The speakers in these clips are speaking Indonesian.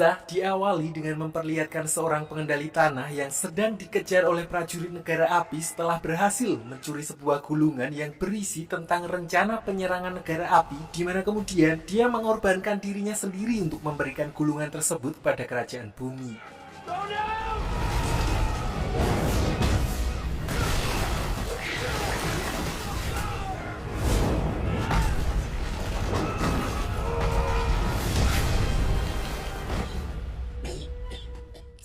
Kisah diawali dengan memperlihatkan seorang pengendali tanah yang sedang dikejar oleh prajurit negara api setelah berhasil mencuri sebuah gulungan yang berisi tentang rencana penyerangan negara api, di mana kemudian dia mengorbankan dirinya sendiri untuk memberikan gulungan tersebut pada kerajaan bumi.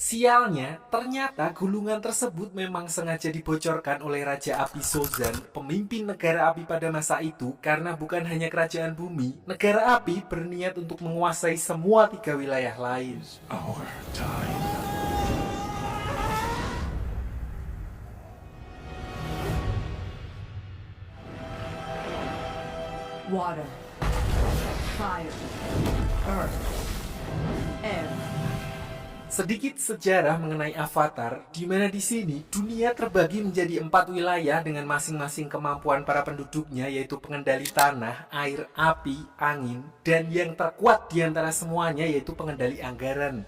Sialnya, ternyata gulungan tersebut memang sengaja dibocorkan oleh Raja Api Sozan, pemimpin negara api pada masa itu, karena bukan hanya kerajaan bumi, negara api berniat untuk menguasai semua 3 wilayah lain. Our time. Water, fire, earth, air. Sedikit sejarah mengenai Avatar, di mana di sini dunia terbagi menjadi 4 wilayah dengan masing-masing kemampuan para penduduknya, yaitu pengendali tanah, air, api, angin, dan yang terkuat di antara semuanya yaitu pengendali anggaran.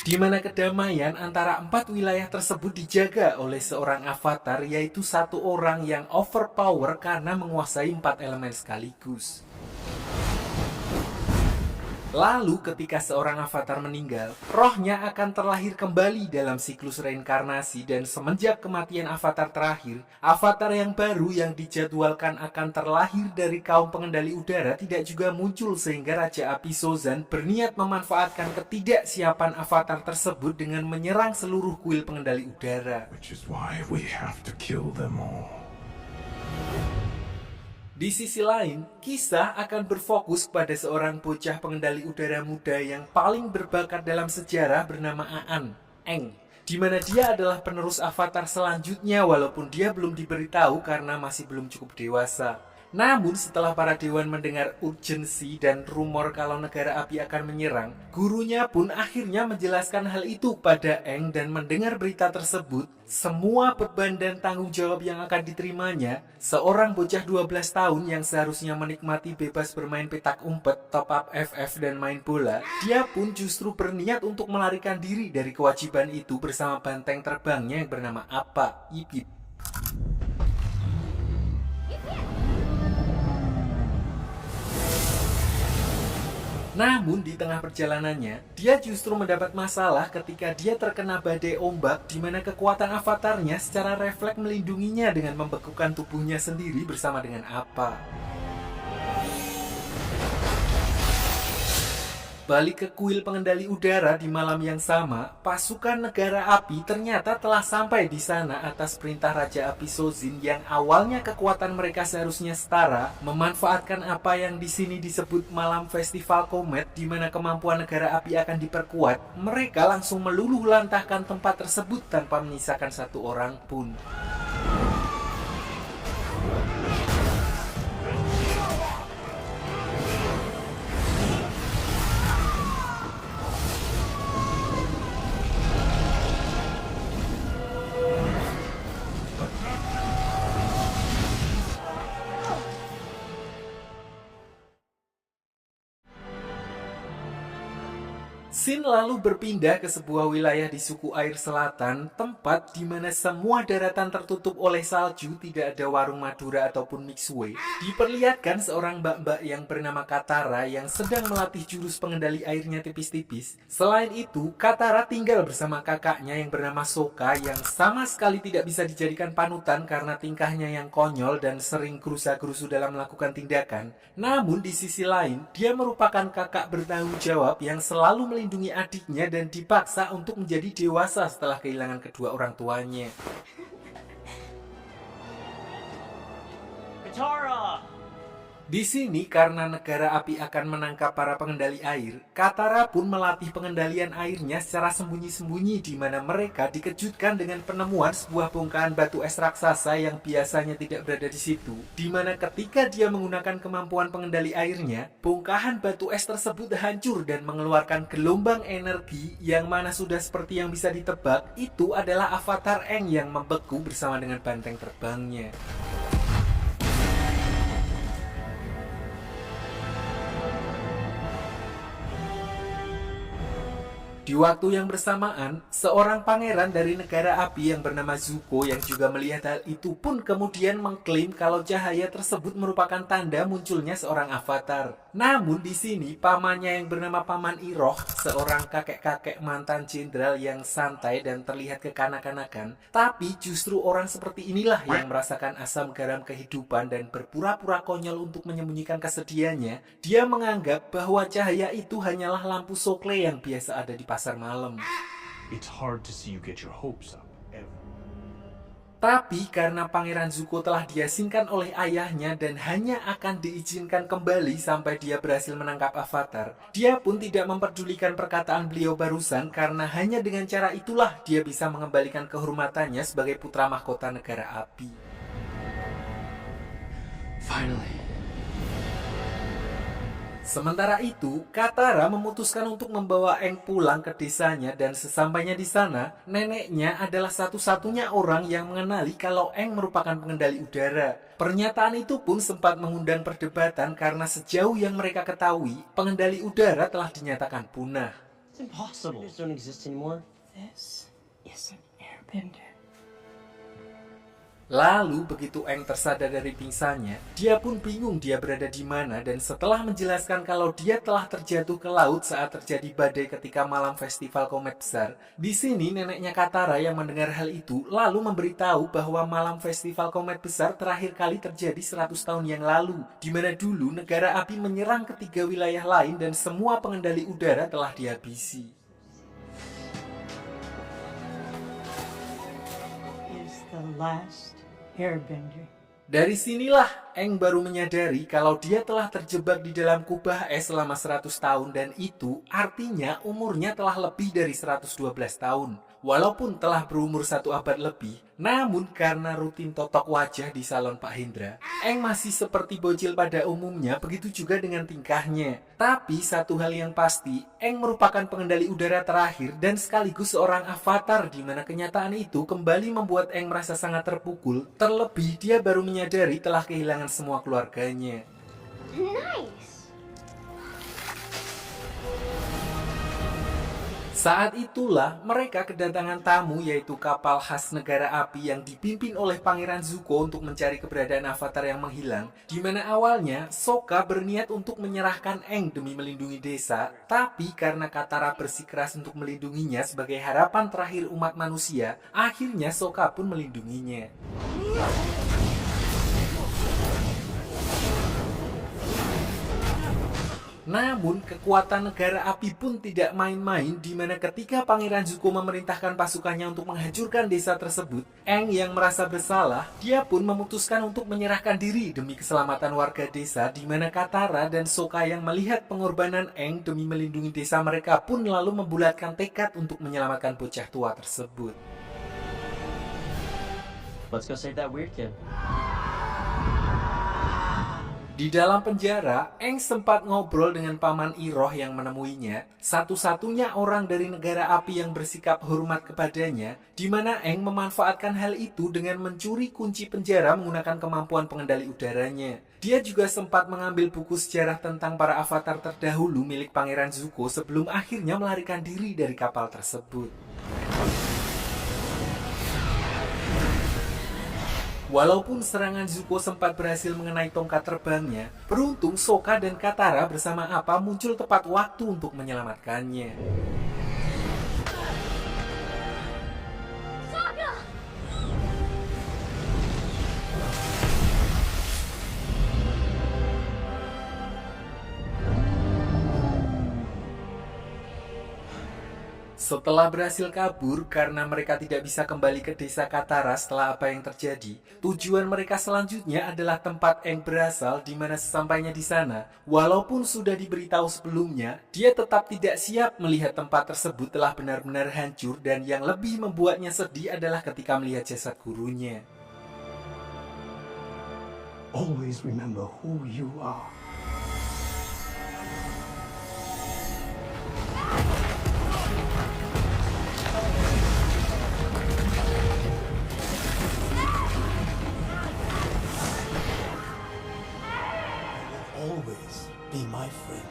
Di mana kedamaian antara 4 wilayah tersebut dijaga oleh seorang avatar, yaitu satu orang yang overpower karena menguasai 4 elemen sekaligus. Lalu ketika seorang avatar meninggal, rohnya akan terlahir kembali dalam siklus reinkarnasi, dan semenjak kematian avatar terakhir, avatar yang baru yang dijadwalkan akan terlahir dari kaum pengendali udara tidak juga muncul, sehingga Raja Api Sozan berniat memanfaatkan ketidaksiapan avatar tersebut dengan menyerang seluruh kuil pengendali udara. Which is why we have to kill them all. Di sisi lain, kisah akan berfokus pada seorang bocah pengendali udara muda yang paling berbakat dalam sejarah bernama Aan, Eng, di mana dia adalah penerus avatar selanjutnya walaupun dia belum diberitahu karena masih belum cukup dewasa. Namun setelah para dewan mendengar urgensi dan rumor kalau negara api akan menyerang, gurunya pun akhirnya menjelaskan hal itu pada Eng, dan mendengar berita tersebut, semua beban dan tanggung jawab yang akan diterimanya, seorang bocah 12 tahun yang seharusnya menikmati bebas bermain petak umpet, top up FF dan main bola, dia pun justru berniat untuk melarikan diri dari kewajiban itu bersama banteng terbangnya yang bernama Appa, Ip Ip. Namun di tengah perjalanannya, dia justru mendapat masalah ketika dia terkena badai ombak, di mana kekuatan avatarnya secara refleks melindunginya dengan membekukan tubuhnya sendiri bersama dengan Appa. Balik ke kuil pengendali udara di malam yang sama, pasukan negara api ternyata telah sampai di sana atas perintah Raja Api Sozin yang awalnya kekuatan mereka seharusnya setara, memanfaatkan apa yang di sini disebut malam festival komet, di mana kemampuan negara api akan diperkuat. Mereka langsung meluluh lantahkan tempat tersebut tanpa menyisakan satu orang pun. Sin lalu berpindah ke sebuah wilayah di suku air selatan, tempat di mana semua daratan tertutup oleh salju, tidak ada warung Madura ataupun mixue. Diperlihatkan seorang mbak-mbak yang bernama Katara yang sedang melatih jurus pengendali airnya tipis-tipis. Selain itu, Katara tinggal bersama kakaknya yang bernama Soka yang sama sekali tidak bisa dijadikan panutan karena tingkahnya yang konyol dan sering gerusa-gerusu dalam melakukan tindakan. Namun di sisi lain, dia merupakan kakak bertanggung jawab yang selalu melindungi adiknya dan dipaksa untuk menjadi dewasa setelah kehilangan kedua orang tuanya. Katara! Di sini karena negara api akan menangkap para pengendali air, Katara pun melatih pengendalian airnya secara sembunyi-sembunyi, di mana mereka dikejutkan dengan penemuan sebuah bongkahan batu es raksasa yang biasanya tidak berada di situ. Di mana ketika dia menggunakan kemampuan pengendali airnya, bongkahan batu es tersebut hancur dan mengeluarkan gelombang energi yang mana sudah seperti yang bisa ditebak, itu adalah avatar Eng yang membeku bersama dengan banteng terbangnya. Di waktu yang bersamaan, seorang pangeran dari negara api yang bernama Zuko yang juga melihat hal itu pun kemudian mengklaim kalau cahaya tersebut merupakan tanda munculnya seorang avatar. Namun di sini pamannya yang bernama Paman Iroh, seorang kakek-kakek mantan jenderal yang santai dan terlihat kekanak-kanakan, tapi justru orang seperti inilah yang merasakan asam garam kehidupan dan berpura-pura konyol untuk menyembunyikan kesedihannya. Dia menganggap bahwa cahaya itu hanyalah lampu sokle yang biasa ada di pasar malam. It's hard to see you get your hopes up ever. Tapi karena Pangeran Zuko telah diasingkan oleh ayahnya dan hanya akan diizinkan kembali sampai dia berhasil menangkap Avatar, dia pun tidak memperdulikan perkataan beliau barusan karena hanya dengan cara itulah dia bisa mengembalikan kehormatannya sebagai putra mahkota negara api. Finally. Sementara itu, Katara memutuskan untuk membawa Aang pulang ke desanya dan sesampainya di sana, neneknya adalah satu-satunya orang yang mengenali kalau Aang merupakan pengendali udara. Pernyataan itu pun sempat mengundang perdebatan karena sejauh yang mereka ketahui, pengendali udara telah dinyatakan punah. It's impossible. These don't exist anymore. This is an airbender. Lalu begitu Aang tersadar dari pingsannya, dia pun bingung dia berada di mana dan setelah menjelaskan kalau dia telah terjatuh ke laut saat terjadi badai ketika malam festival komet besar. Di sini neneknya Katara yang mendengar hal itu lalu memberitahu bahwa malam festival komet besar terakhir kali terjadi 100 tahun yang lalu, di mana dulu negara api menyerang ketiga wilayah lain dan semua pengendali udara telah dihabisi. Is the last airbender. Dari sinilah Aang baru menyadari kalau dia telah terjebak di dalam kubah es selama 100 tahun dan itu artinya umurnya telah lebih dari 112 tahun. Walaupun telah berumur 1 abad lebih, namun karena rutin totok wajah di salon Pak Hendra, Aang masih seperti bocil pada umumnya, begitu juga dengan tingkahnya. Tapi satu hal yang pasti, Aang merupakan pengendali udara terakhir dan sekaligus seorang avatar di mana kenyataan itu kembali membuat Aang merasa sangat terpukul, terlebih dia baru menyadari telah kehilangan semua keluarganya. Nice. Saat itulah mereka kedatangan tamu yaitu kapal khas negara api yang dipimpin oleh Pangeran Zuko untuk mencari keberadaan avatar yang menghilang, di mana awalnya Sokka berniat untuk menyerahkan Aang demi melindungi desa, tapi karena Katara bersikeras untuk melindunginya sebagai harapan terakhir umat manusia, akhirnya Sokka pun melindunginya. Namun, kekuatan negara api pun tidak main-main di mana ketika Pangeran Zuko memerintahkan pasukannya untuk menghancurkan desa tersebut, Aang yang merasa bersalah, dia pun memutuskan untuk menyerahkan diri demi keselamatan warga desa di mana Katara dan Sokka yang melihat pengorbanan Aang demi melindungi desa mereka pun lalu membulatkan tekad untuk menyelamatkan bocah tua tersebut. Let's go save that weird kid. Di dalam penjara, Aang sempat ngobrol dengan Paman Iroh yang menemuinya, satu-satunya orang dari negara api yang bersikap hormat kepadanya, di mana Aang memanfaatkan hal itu dengan mencuri kunci penjara menggunakan kemampuan pengendali udaranya. Dia juga sempat mengambil buku sejarah tentang para avatar terdahulu milik Pangeran Zuko sebelum akhirnya melarikan diri dari kapal tersebut. Walaupun serangan Zuko sempat berhasil mengenai tongkat terbangnya, beruntung Sokka dan Katara bersama Appa muncul tepat waktu untuk menyelamatkannya. Setelah berhasil kabur karena mereka tidak bisa kembali ke desa Katara setelah apa yang terjadi, tujuan mereka selanjutnya adalah tempat Aang berasal di mana sesampainya di sana, walaupun sudah diberitahu sebelumnya, dia tetap tidak siap melihat tempat tersebut telah benar-benar hancur dan yang lebih membuatnya sedih adalah ketika melihat jasad gurunya. Always remember who you are. Always be my friend.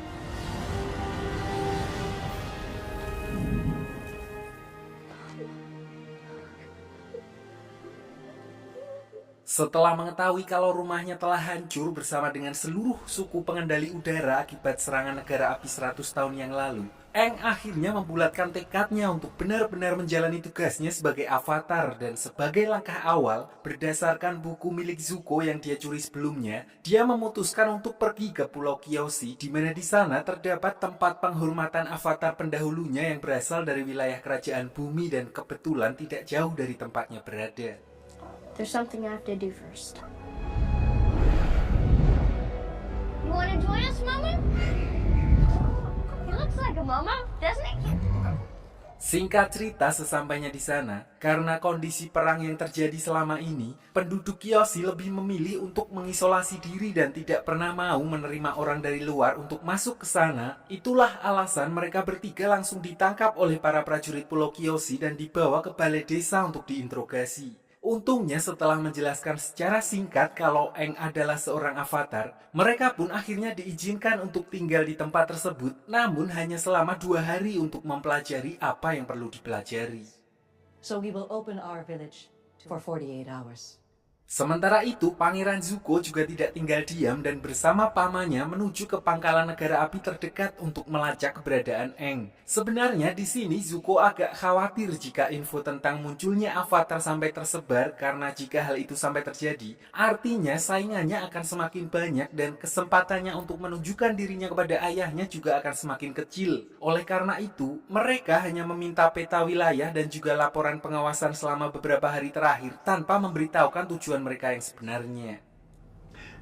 Setelah mengetahui kalau rumahnya telah hancur bersama dengan seluruh suku pengendali udara akibat serangan negara api 100 tahun yang lalu, Aang akhirnya membulatkan tekadnya untuk benar-benar menjalani tugasnya sebagai avatar, dan sebagai langkah awal, berdasarkan buku milik Zuko yang dia curi sebelumnya, dia memutuskan untuk pergi ke Pulau Kyoshi, di mana di sana terdapat tempat penghormatan avatar pendahulunya yang berasal dari wilayah kerajaan bumi dan kebetulan tidak jauh dari tempatnya berada. There's something I have to do first. You wanna join us, Mama? He looks like a mama, doesn't he? Singkat cerita, sesampainya di sana, karena kondisi perang yang terjadi selama ini, penduduk Kyoshi lebih memilih untuk mengisolasi diri dan tidak pernah mau menerima orang dari luar untuk masuk ke sana. Itulah alasan mereka bertiga langsung ditangkap oleh para prajurit Pulau Kyoshi dan dibawa ke balai desa untuk diinterogasi. Untungnya setelah menjelaskan secara singkat kalau Aang adalah seorang avatar, mereka pun akhirnya diizinkan untuk tinggal di tempat tersebut, namun hanya selama 2 hari untuk mempelajari apa yang perlu dipelajari. So we will open our village for 48 hours. Sementara itu, Pangeran Zuko juga tidak tinggal diam dan bersama pamannya menuju ke pangkalan negara api terdekat untuk melacak keberadaan Aang. Sebenarnya di sini Zuko agak khawatir jika info tentang munculnya avatar sampai tersebar, karena jika hal itu sampai terjadi, artinya saingannya akan semakin banyak dan kesempatannya untuk menunjukkan dirinya kepada ayahnya juga akan semakin kecil. Oleh karena itu, mereka hanya meminta peta wilayah dan juga laporan pengawasan selama beberapa hari terakhir tanpa memberitahukan tujuan mereka yang sebenarnya.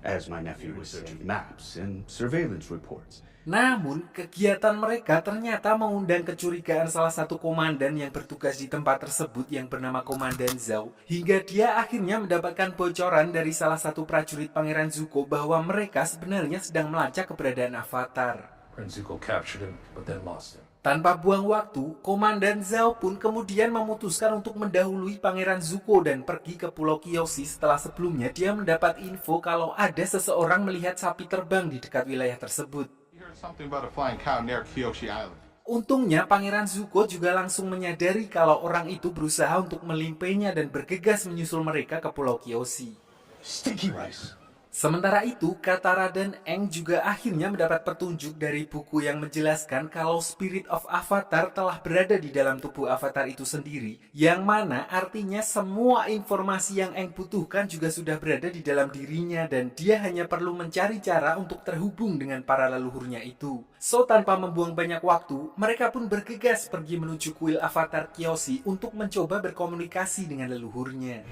As my nephew was searching maps and surveillance reports. Namun, kegiatan mereka ternyata mengundang kecurigaan salah satu komandan yang bertugas di tempat tersebut yang bernama Komandan Zhao, hingga dia akhirnya mendapatkan bocoran dari salah satu prajurit Pangeran Zuko bahwa mereka sebenarnya sedang melacak keberadaan avatar. Prince Zuko captured him, but then lost him. Tanpa buang waktu, Komandan Zhao pun kemudian memutuskan untuk mendahului Pangeran Zuko dan pergi ke Pulau Kyoshi setelah sebelumnya dia mendapat info kalau ada seseorang melihat sapi terbang di dekat wilayah tersebut. You heard something about a flying cow near Kyoshi Island. Untungnya Pangeran Zuko juga langsung menyadari kalau orang itu berusaha untuk melimpainya dan bergegas menyusul mereka ke Pulau Kyoshi. Sticky rice. Sementara itu, Katara dan Aang juga akhirnya mendapat petunjuk dari buku yang menjelaskan kalau Spirit of Avatar telah berada di dalam tubuh avatar itu sendiri, yang mana artinya semua informasi yang Aang butuhkan juga sudah berada di dalam dirinya dan dia hanya perlu mencari cara untuk terhubung dengan para leluhurnya itu. So, tanpa membuang banyak waktu, mereka pun bergegas pergi menuju kuil avatar Kyoshi untuk mencoba berkomunikasi dengan leluhurnya.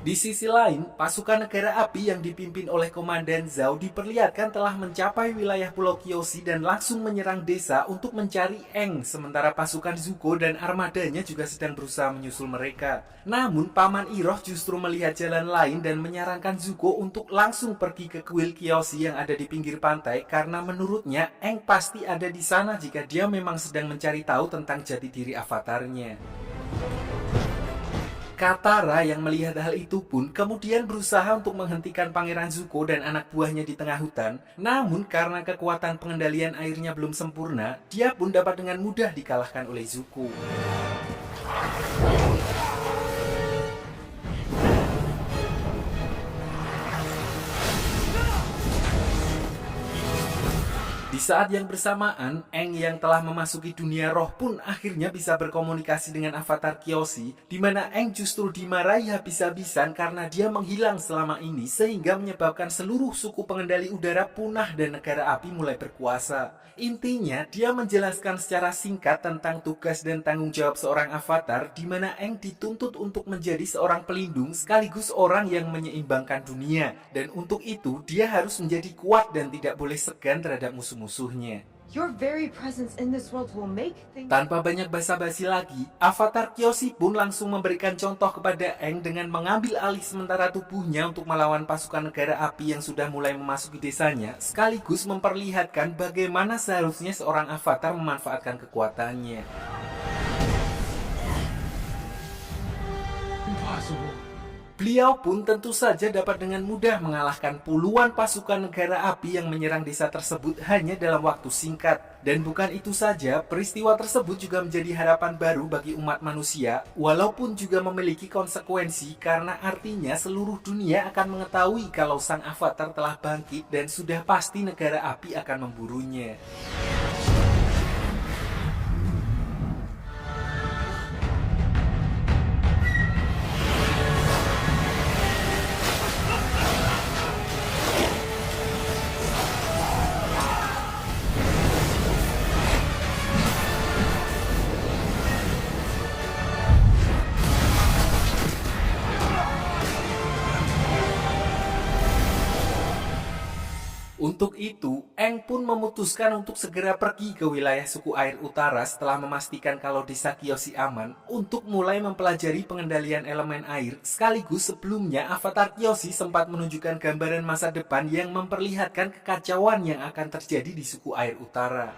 Di sisi lain, pasukan negara api yang dipimpin oleh Komandan Zhao diperlihatkan telah mencapai wilayah Pulau Kyoshi dan langsung menyerang desa untuk mencari Aang, sementara pasukan Zuko dan armadanya juga sedang berusaha menyusul mereka. Namun, Paman Iroh justru melihat jalan lain dan menyarankan Zuko untuk langsung pergi ke kuil Kyoshi yang ada di pinggir pantai karena menurutnya Aang pasti ada di sana jika dia memang sedang mencari tahu tentang jati diri avatarnya. Katara yang melihat hal itu pun kemudian berusaha untuk menghentikan Pangeran Zuko dan anak buahnya di tengah hutan. Namun karena kekuatan pengendalian airnya belum sempurna, dia pun dapat dengan mudah dikalahkan oleh Zuko. Di saat yang bersamaan, Aang yang telah memasuki dunia roh pun akhirnya bisa berkomunikasi dengan avatar Kyoshi, di mana Aang justru dimarahi habis-habisan karena dia menghilang selama ini sehingga menyebabkan seluruh suku pengendali udara punah dan negara api mulai berkuasa. Intinya, dia menjelaskan secara singkat tentang tugas dan tanggung jawab seorang avatar, di mana Aang dituntut untuk menjadi seorang pelindung sekaligus orang yang menyeimbangkan dunia. Dan untuk itu, dia harus menjadi kuat dan tidak boleh segan terhadap musuh-musuhnya. Your very presence in this world will make things... Tanpa banyak basa-basi lagi, avatar Kyoshi pun langsung memberikan contoh kepada Aang dengan mengambil alih sementara tubuhnya untuk melawan pasukan negara api yang sudah mulai memasuki desanya, sekaligus memperlihatkan bagaimana seharusnya seorang avatar memanfaatkan kekuatannya. Impossible. Beliau pun tentu saja dapat dengan mudah mengalahkan puluhan pasukan negara api yang menyerang desa tersebut hanya dalam waktu singkat. Dan bukan itu saja, peristiwa tersebut juga menjadi harapan baru bagi umat manusia, walaupun juga memiliki konsekuensi karena artinya seluruh dunia akan mengetahui kalau sang avatar telah bangkit dan sudah pasti negara api akan memburunya. Untuk itu, Aang pun memutuskan untuk segera pergi ke wilayah suku air utara setelah memastikan kalau desa Kyoshi aman untuk mulai mempelajari pengendalian elemen air, sekaligus sebelumnya avatar Kyoshi sempat menunjukkan gambaran masa depan yang memperlihatkan kekacauan yang akan terjadi di suku air utara.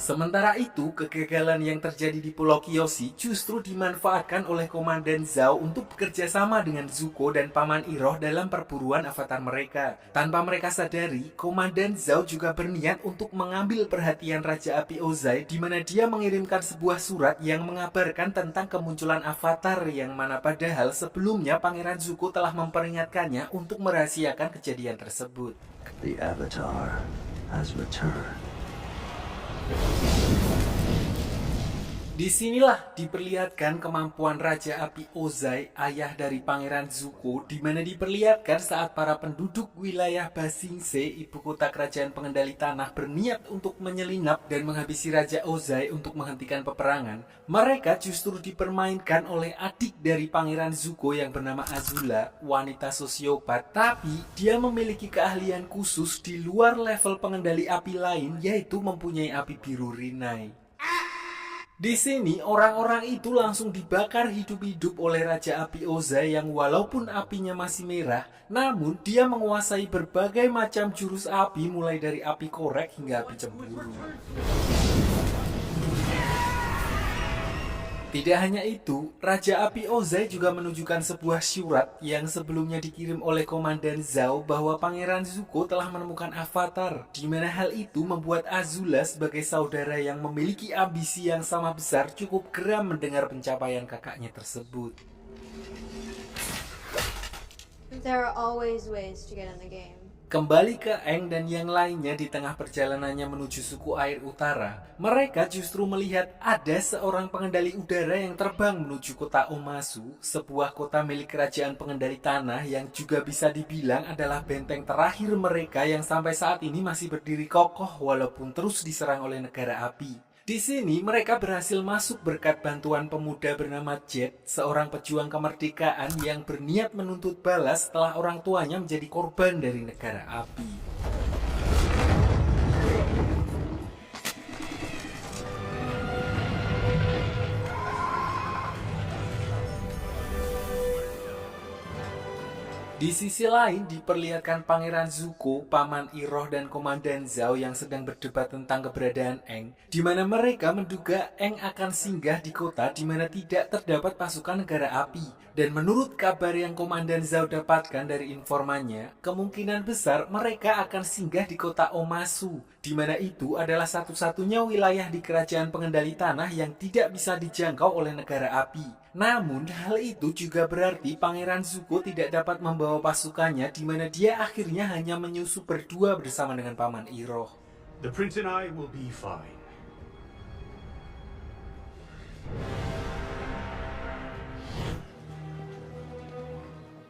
Sementara itu, kegagalan yang terjadi di Pulau Kyoshi justru dimanfaatkan oleh Komandan Zhao untuk bekerja sama dengan Zuko dan Paman Iroh dalam perburuan avatar mereka. Tanpa mereka sadari, Komandan Zhao juga berniat untuk mengambil perhatian Raja Api Ozai, di mana dia mengirimkan sebuah surat yang mengabarkan tentang kemunculan avatar yang mana padahal sebelumnya Pangeran Zuko telah memperingatkannya untuk merahasiakan kejadian tersebut. The Avatar has returned. Disinilah diperlihatkan kemampuan Raja Api Ozai, ayah dari Pangeran Zuko, di mana diperlihatkan saat para penduduk wilayah Ba Sing Se, ibu kota kerajaan pengendali tanah, berniat untuk menyelinap dan menghabisi Raja Ozai untuk menghentikan peperangan. Mereka justru dipermainkan oleh adik dari Pangeran Zuko yang bernama Azula, wanita sosiopat, tapi dia memiliki keahlian khusus di luar level pengendali api lain, yaitu mempunyai api biru Rinai. Di sini, orang-orang itu langsung dibakar hidup-hidup oleh Raja Api Ozai yang walaupun apinya masih merah, namun dia menguasai berbagai macam jurus api mulai dari api korek hingga api cemburu. Tidak hanya itu, Raja Api Ozai juga menunjukkan sebuah surat yang sebelumnya dikirim oleh Komandan Zhao bahwa Pangeran Zuko telah menemukan avatar, di mana hal itu membuat Azula sebagai saudara yang memiliki ambisi yang sama besar cukup geram mendengar pencapaian kakaknya tersebut. There are always ways to get in the game. Kembali ke Aang dan yang lainnya di tengah perjalanannya menuju suku air utara, mereka justru melihat ada seorang pengendali udara yang terbang menuju kota Omasu, sebuah kota milik kerajaan pengendali tanah yang juga bisa dibilang adalah benteng terakhir mereka yang sampai saat ini masih berdiri kokoh walaupun terus diserang oleh negara api. Di sini mereka berhasil masuk berkat bantuan pemuda bernama Jet, seorang pejuang kemerdekaan yang berniat menuntut balas setelah orang tuanya menjadi korban dari negara api. Di sisi lain diperlihatkan Pangeran Zuko, Paman Iroh dan Komandan Zhao yang sedang berdebat tentang keberadaan Aang, di mana mereka menduga Aang akan singgah di kota di mana tidak terdapat pasukan negara api. Dan menurut kabar yang Komandan Zhao dapatkan dari informannya, kemungkinan besar mereka akan singgah di kota Omasu, di mana itu adalah satu-satunya wilayah di kerajaan pengendali tanah yang tidak bisa dijangkau oleh negara api. Namun, hal itu juga berarti Pangeran Zuko tidak dapat membawa pasukannya, di mana dia akhirnya hanya menyusup berdua bersama dengan Paman Iroh. The prince and I will be fine.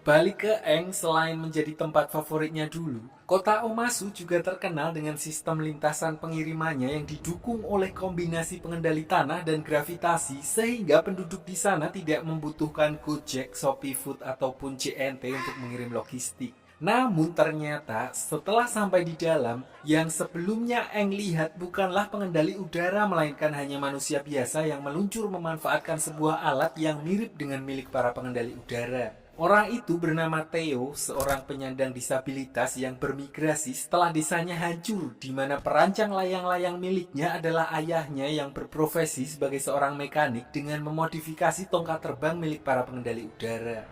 Balik ke Aang, selain menjadi tempat favoritnya dulu, kota Omasu juga terkenal dengan sistem lintasan pengirimannya yang didukung oleh kombinasi pengendali tanah dan gravitasi, sehingga penduduk di sana tidak membutuhkan Gojek, Shopee Food ataupun CNT untuk mengirim logistik. Namun ternyata setelah sampai di dalam, yang sebelumnya Aang lihat bukanlah pengendali udara melainkan hanya manusia biasa yang meluncur memanfaatkan sebuah alat yang mirip dengan milik para pengendali udara. Orang itu bernama Theo, seorang penyandang disabilitas yang bermigrasi setelah desanya hancur, di mana perancang layang-layang miliknya adalah ayahnya yang berprofesi sebagai seorang mekanik dengan memodifikasi tongkat terbang milik para pengendali udara.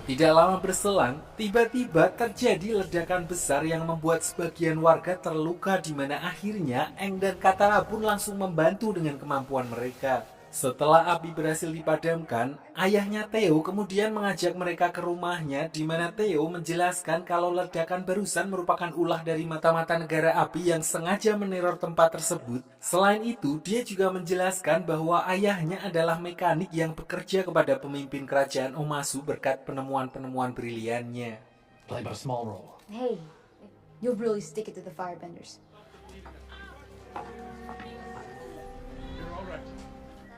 Tidak lama berselang, tiba-tiba terjadi ledakan besar yang membuat sebagian warga terluka, di mana akhirnya Aang dan Katara pun langsung membantu dengan kemampuan mereka. Setelah api berhasil dipadamkan, ayahnya Theo kemudian mengajak mereka ke rumahnya, di mana Theo menjelaskan kalau ledakan barusan merupakan ulah dari mata-mata negara api yang sengaja meneror tempat tersebut. Selain itu, dia juga menjelaskan bahwa ayahnya adalah mekanik yang bekerja kepada pemimpin kerajaan Omasu berkat penemuan-penemuan briliannya. Play but a small role. Hey, you'll really stick it to the firebenders.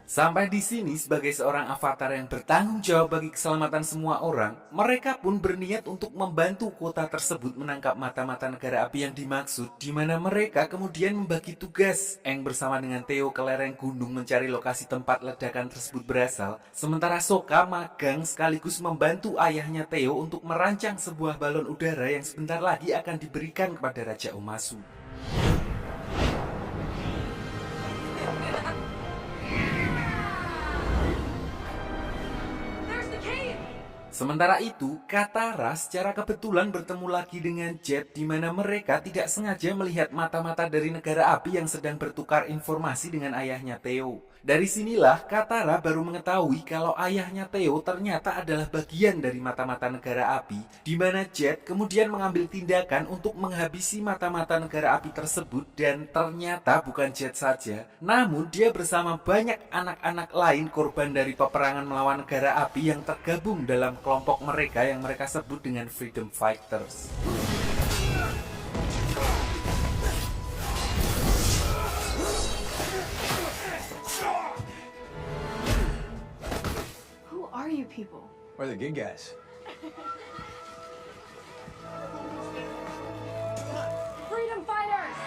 Sampai di sini, sebagai seorang avatar yang bertanggung jawab bagi keselamatan semua orang, mereka pun berniat untuk membantu kota tersebut menangkap mata-mata negara api yang dimaksud, di mana mereka kemudian membagi tugas. Aang bersama dengan Theo ke lereng gunung mencari lokasi tempat ledakan tersebut berasal, sementara Sokka magang sekaligus membantu ayahnya Theo untuk merancang sebuah balon udara yang sebentar lagi akan diberikan kepada Raja Omasu. Sementara itu, Katara secara kebetulan bertemu lagi dengan Jet, di mana mereka tidak sengaja melihat mata-mata dari negara api yang sedang bertukar informasi dengan ayahnya Theo. Dari sinilah Katara baru mengetahui kalau ayahnya Theo ternyata adalah bagian dari mata-mata negara api, di mana Jet kemudian mengambil tindakan untuk menghabisi mata-mata negara api tersebut, dan ternyata bukan Jet saja, namun dia bersama banyak anak-anak lain korban dari peperangan melawan negara api yang tergabung dalam kelompok mereka yang mereka sebut dengan Freedom Fighters. Who are you people? We're the good guys. Freedom fighters!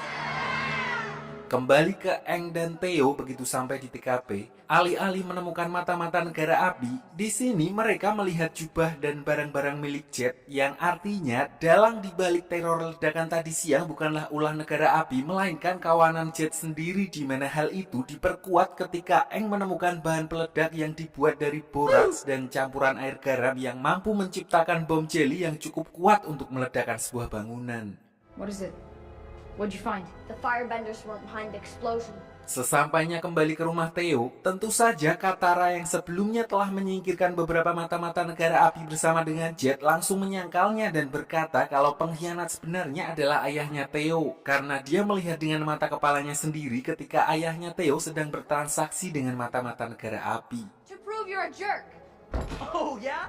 Kembali ke Aang dan Theo begitu sampai di TKP, alih-alih menemukan mata-mata negara api, di sini mereka melihat jubah dan barang-barang milik Jet, yang artinya dalang dibalik teror ledakan tadi siang bukanlah ulah negara api, melainkan kawanan Jet sendiri, di mana hal itu diperkuat ketika Aang menemukan bahan peledak yang dibuat dari boraks dan campuran air garam yang mampu menciptakan bom jeli yang cukup kuat untuk meledakkan sebuah bangunan. What is it? What'd you find? The firebenders were behind the explosion. Sesampainya kembali ke rumah Theo, tentu saja Katara yang sebelumnya telah menyingkirkan beberapa mata-mata negara api bersama dengan Jet langsung menyangkalnya dan berkata kalau pengkhianat sebenarnya adalah ayahnya Theo, karena dia melihat dengan mata kepalanya sendiri ketika ayahnya Theo sedang bertransaksi dengan mata-mata negara api. To prove you're a jerk. Oh, yeah?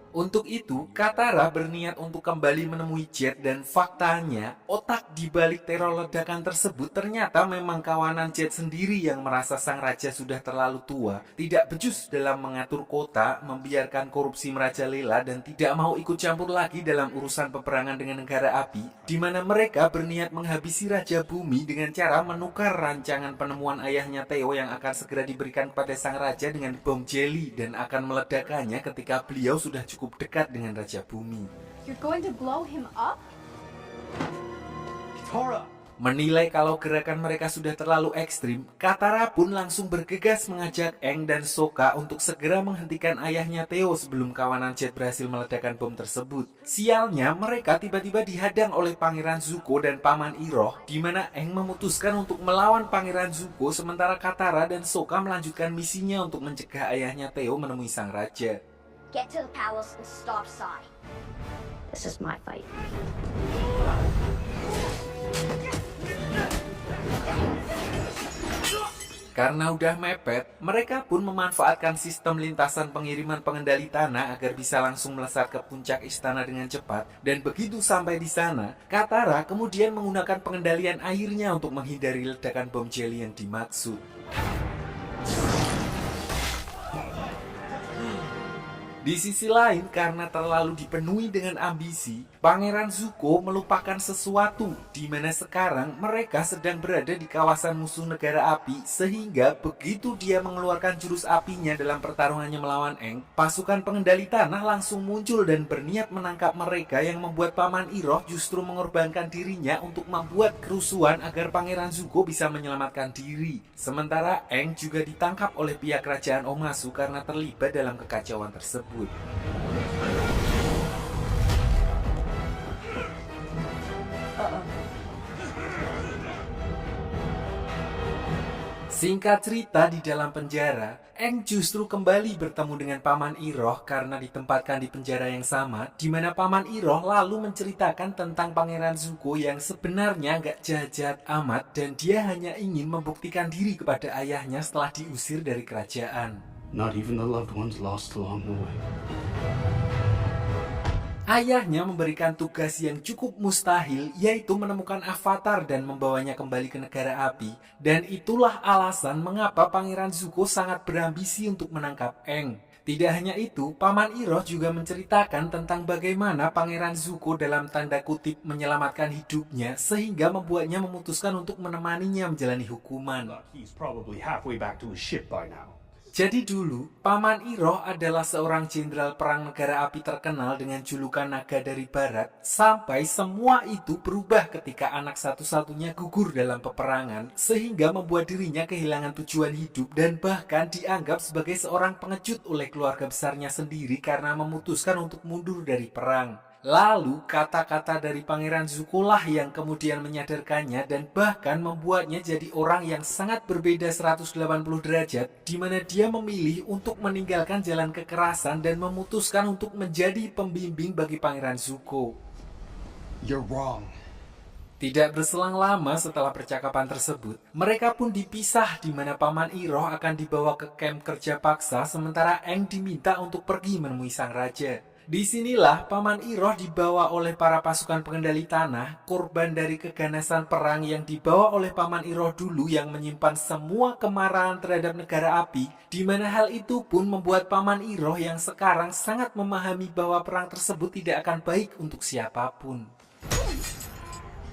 Untuk itu, Katara berniat untuk kembali menemui Jet, dan faktanya, otak di balik teror ledakan tersebut ternyata memang kawanan Jet sendiri yang merasa sang raja sudah terlalu tua, tidak becus dalam mengatur kota, membiarkan korupsi merajalela, dan tidak mau ikut campur lagi dalam urusan peperangan dengan negara api, di mana mereka berniat menghabisi Raja Bumi dengan cara menukar rancangan penemuan ayahnya Theo yang akan segera diberikan kepada sang raja dengan bom jeli, dan akan meledakkannya ketika beliau sudah cukup dekat dengan Raja Bumi. You're going to blow him up? Katara! Menilai kalau gerakan mereka sudah terlalu ekstrim, Katara pun langsung bergegas mengajak Aang dan Sokka untuk segera menghentikan ayahnya Theo sebelum kawanan Jet berhasil meledakkan bom tersebut. Sialnya, mereka tiba-tiba dihadang oleh Pangeran Zuko dan Paman Iroh, di mana Aang memutuskan untuk melawan Pangeran Zuko, sementara Katara dan Sokka melanjutkan misinya untuk mencegah ayahnya Theo menemui sang raja. Get to the palace and stop Sai. This is my fight. Karena udah mepet, mereka pun memanfaatkan sistem lintasan pengiriman pengendali tanah agar bisa langsung melesat ke puncak istana dengan cepat. Dan begitu sampai di sana, Katara kemudian menggunakan pengendalian airnya untuk menghindari ledakan bom jeli yang dimaksud. Di sisi lain, karena terlalu dipenuhi dengan ambisi, Pangeran Zuko melupakan sesuatu di mana sekarang mereka sedang berada di kawasan musuh negara api, sehingga begitu dia mengeluarkan jurus apinya dalam pertarungannya melawan Aang, pasukan pengendali tanah langsung muncul dan berniat menangkap mereka, yang membuat Paman Iroh justru mengorbankan dirinya untuk membuat kerusuhan agar Pangeran Zuko bisa menyelamatkan diri. Sementara Aang juga ditangkap oleh pihak kerajaan Omasu karena terlibat dalam kekacauan tersebut. Singkat cerita, di dalam penjara, Aang justru kembali bertemu dengan Paman Iroh karena ditempatkan di penjara yang sama, di mana Paman Iroh lalu menceritakan tentang Pangeran Zuko yang sebenarnya gak jahat amat dan dia hanya ingin membuktikan diri kepada ayahnya setelah diusir dari kerajaan. Not even the loved ones lost along the way. Ayahnya memberikan tugas yang cukup mustahil, yaitu menemukan Avatar dan membawanya kembali ke negara api. Dan itulah alasan mengapa Pangeran Zuko sangat berambisi untuk menangkap Aang. Tidak hanya itu, Paman Iroh juga menceritakan tentang bagaimana Pangeran Zuko dalam tanda kutip menyelamatkan hidupnya, sehingga membuatnya memutuskan untuk menemaninya menjalani hukuman. He's probably halfway back to his ship by now. Jadi dulu, Paman Iroh adalah seorang jenderal perang negara api terkenal dengan julukan Naga dari Barat, sampai semua itu berubah ketika anak satu-satunya gugur dalam peperangan, sehingga membuat dirinya kehilangan tujuan hidup dan bahkan dianggap sebagai seorang pengecut oleh keluarga besarnya sendiri karena memutuskan untuk mundur dari perang. Lalu kata-kata dari Pangeran Zuko lah yang kemudian menyadarkannya dan bahkan membuatnya jadi orang yang sangat berbeda 180 derajat, di mana dia memilih untuk meninggalkan jalan kekerasan dan memutuskan untuk menjadi pembimbing bagi Pangeran Zuko. You're wrong. Tidak berselang lama setelah percakapan tersebut, mereka pun dipisah di mana Paman Iroh akan dibawa ke kamp kerja paksa sementara Aang diminta untuk pergi menemui sang raja. Disinilah Paman Iroh dibawa oleh para pasukan pengendali tanah, korban dari keganasan perang yang dibawa oleh Paman Iroh dulu yang menyimpan semua kemarahan terhadap negara api, di mana hal itu pun membuat Paman Iroh yang sekarang sangat memahami bahwa perang tersebut tidak akan baik untuk siapapun.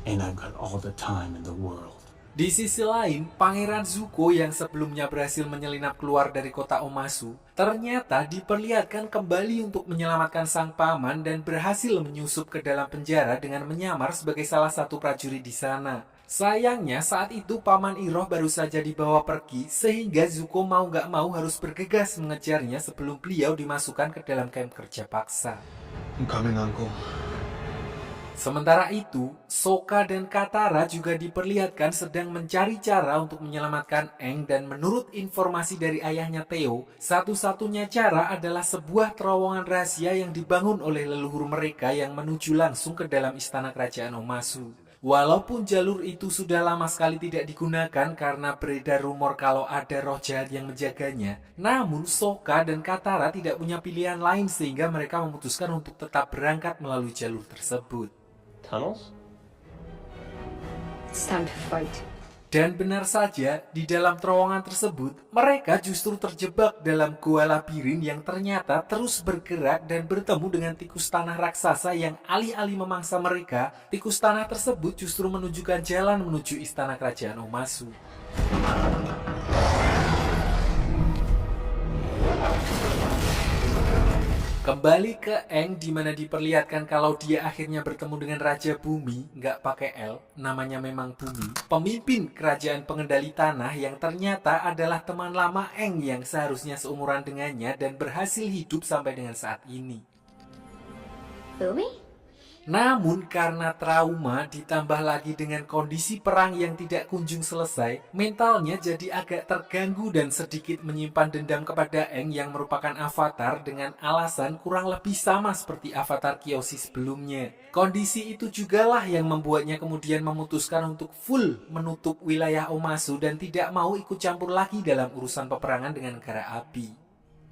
And I've got all the time in the world. Di sisi lain, Pangeran Zuko yang sebelumnya berhasil menyelinap keluar dari kota Omasu, ternyata diperlihatkan kembali untuk menyelamatkan sang paman dan berhasil menyusup ke dalam penjara dengan menyamar sebagai salah satu prajurit di sana. Sayangnya saat itu Paman Iroh baru saja dibawa pergi, sehingga Zuko mau gak mau harus bergegas mengejarnya sebelum beliau dimasukkan ke dalam kamp kerja paksa. I'm coming, Uncle. Sementara itu, Sokka dan Katara juga diperlihatkan sedang mencari cara untuk menyelamatkan Aang dan menurut informasi dari ayahnya Theo, satu-satunya cara adalah sebuah terowongan rahasia yang dibangun oleh leluhur mereka yang menuju langsung ke dalam istana kerajaan Omasu. Walaupun jalur itu sudah lama sekali tidak digunakan karena beredar rumor kalau ada roh jahat yang menjaganya, namun Sokka dan Katara tidak punya pilihan lain sehingga mereka memutuskan untuk tetap berangkat melalui jalur tersebut. Tunnels? It's time to fight. Dan benar saja, di dalam terowongan tersebut, mereka justru terjebak dalam gua labirin yang ternyata terus bergerak dan bertemu dengan tikus tanah raksasa yang alih-alih memangsa mereka, tikus tanah tersebut justru menunjukkan jalan menuju istana kerajaan Omasu. Kembali ke Aang di mana diperlihatkan kalau dia akhirnya bertemu dengan Raja Bumi, nggak pakai L, namanya memang Bumi, pemimpin kerajaan pengendali tanah yang ternyata adalah teman lama Aang yang seharusnya seumuran dengannya dan berhasil hidup sampai dengan saat ini. Bumi? Namun karena trauma ditambah lagi dengan kondisi perang yang tidak kunjung selesai, mentalnya jadi agak terganggu dan sedikit menyimpan dendam kepada Aang yang merupakan avatar dengan alasan kurang lebih sama seperti avatar Kyoshi sebelumnya. Kondisi itu jugalah yang membuatnya kemudian memutuskan untuk full menutup wilayah Omasu dan tidak mau ikut campur lagi dalam urusan peperangan dengan negara api.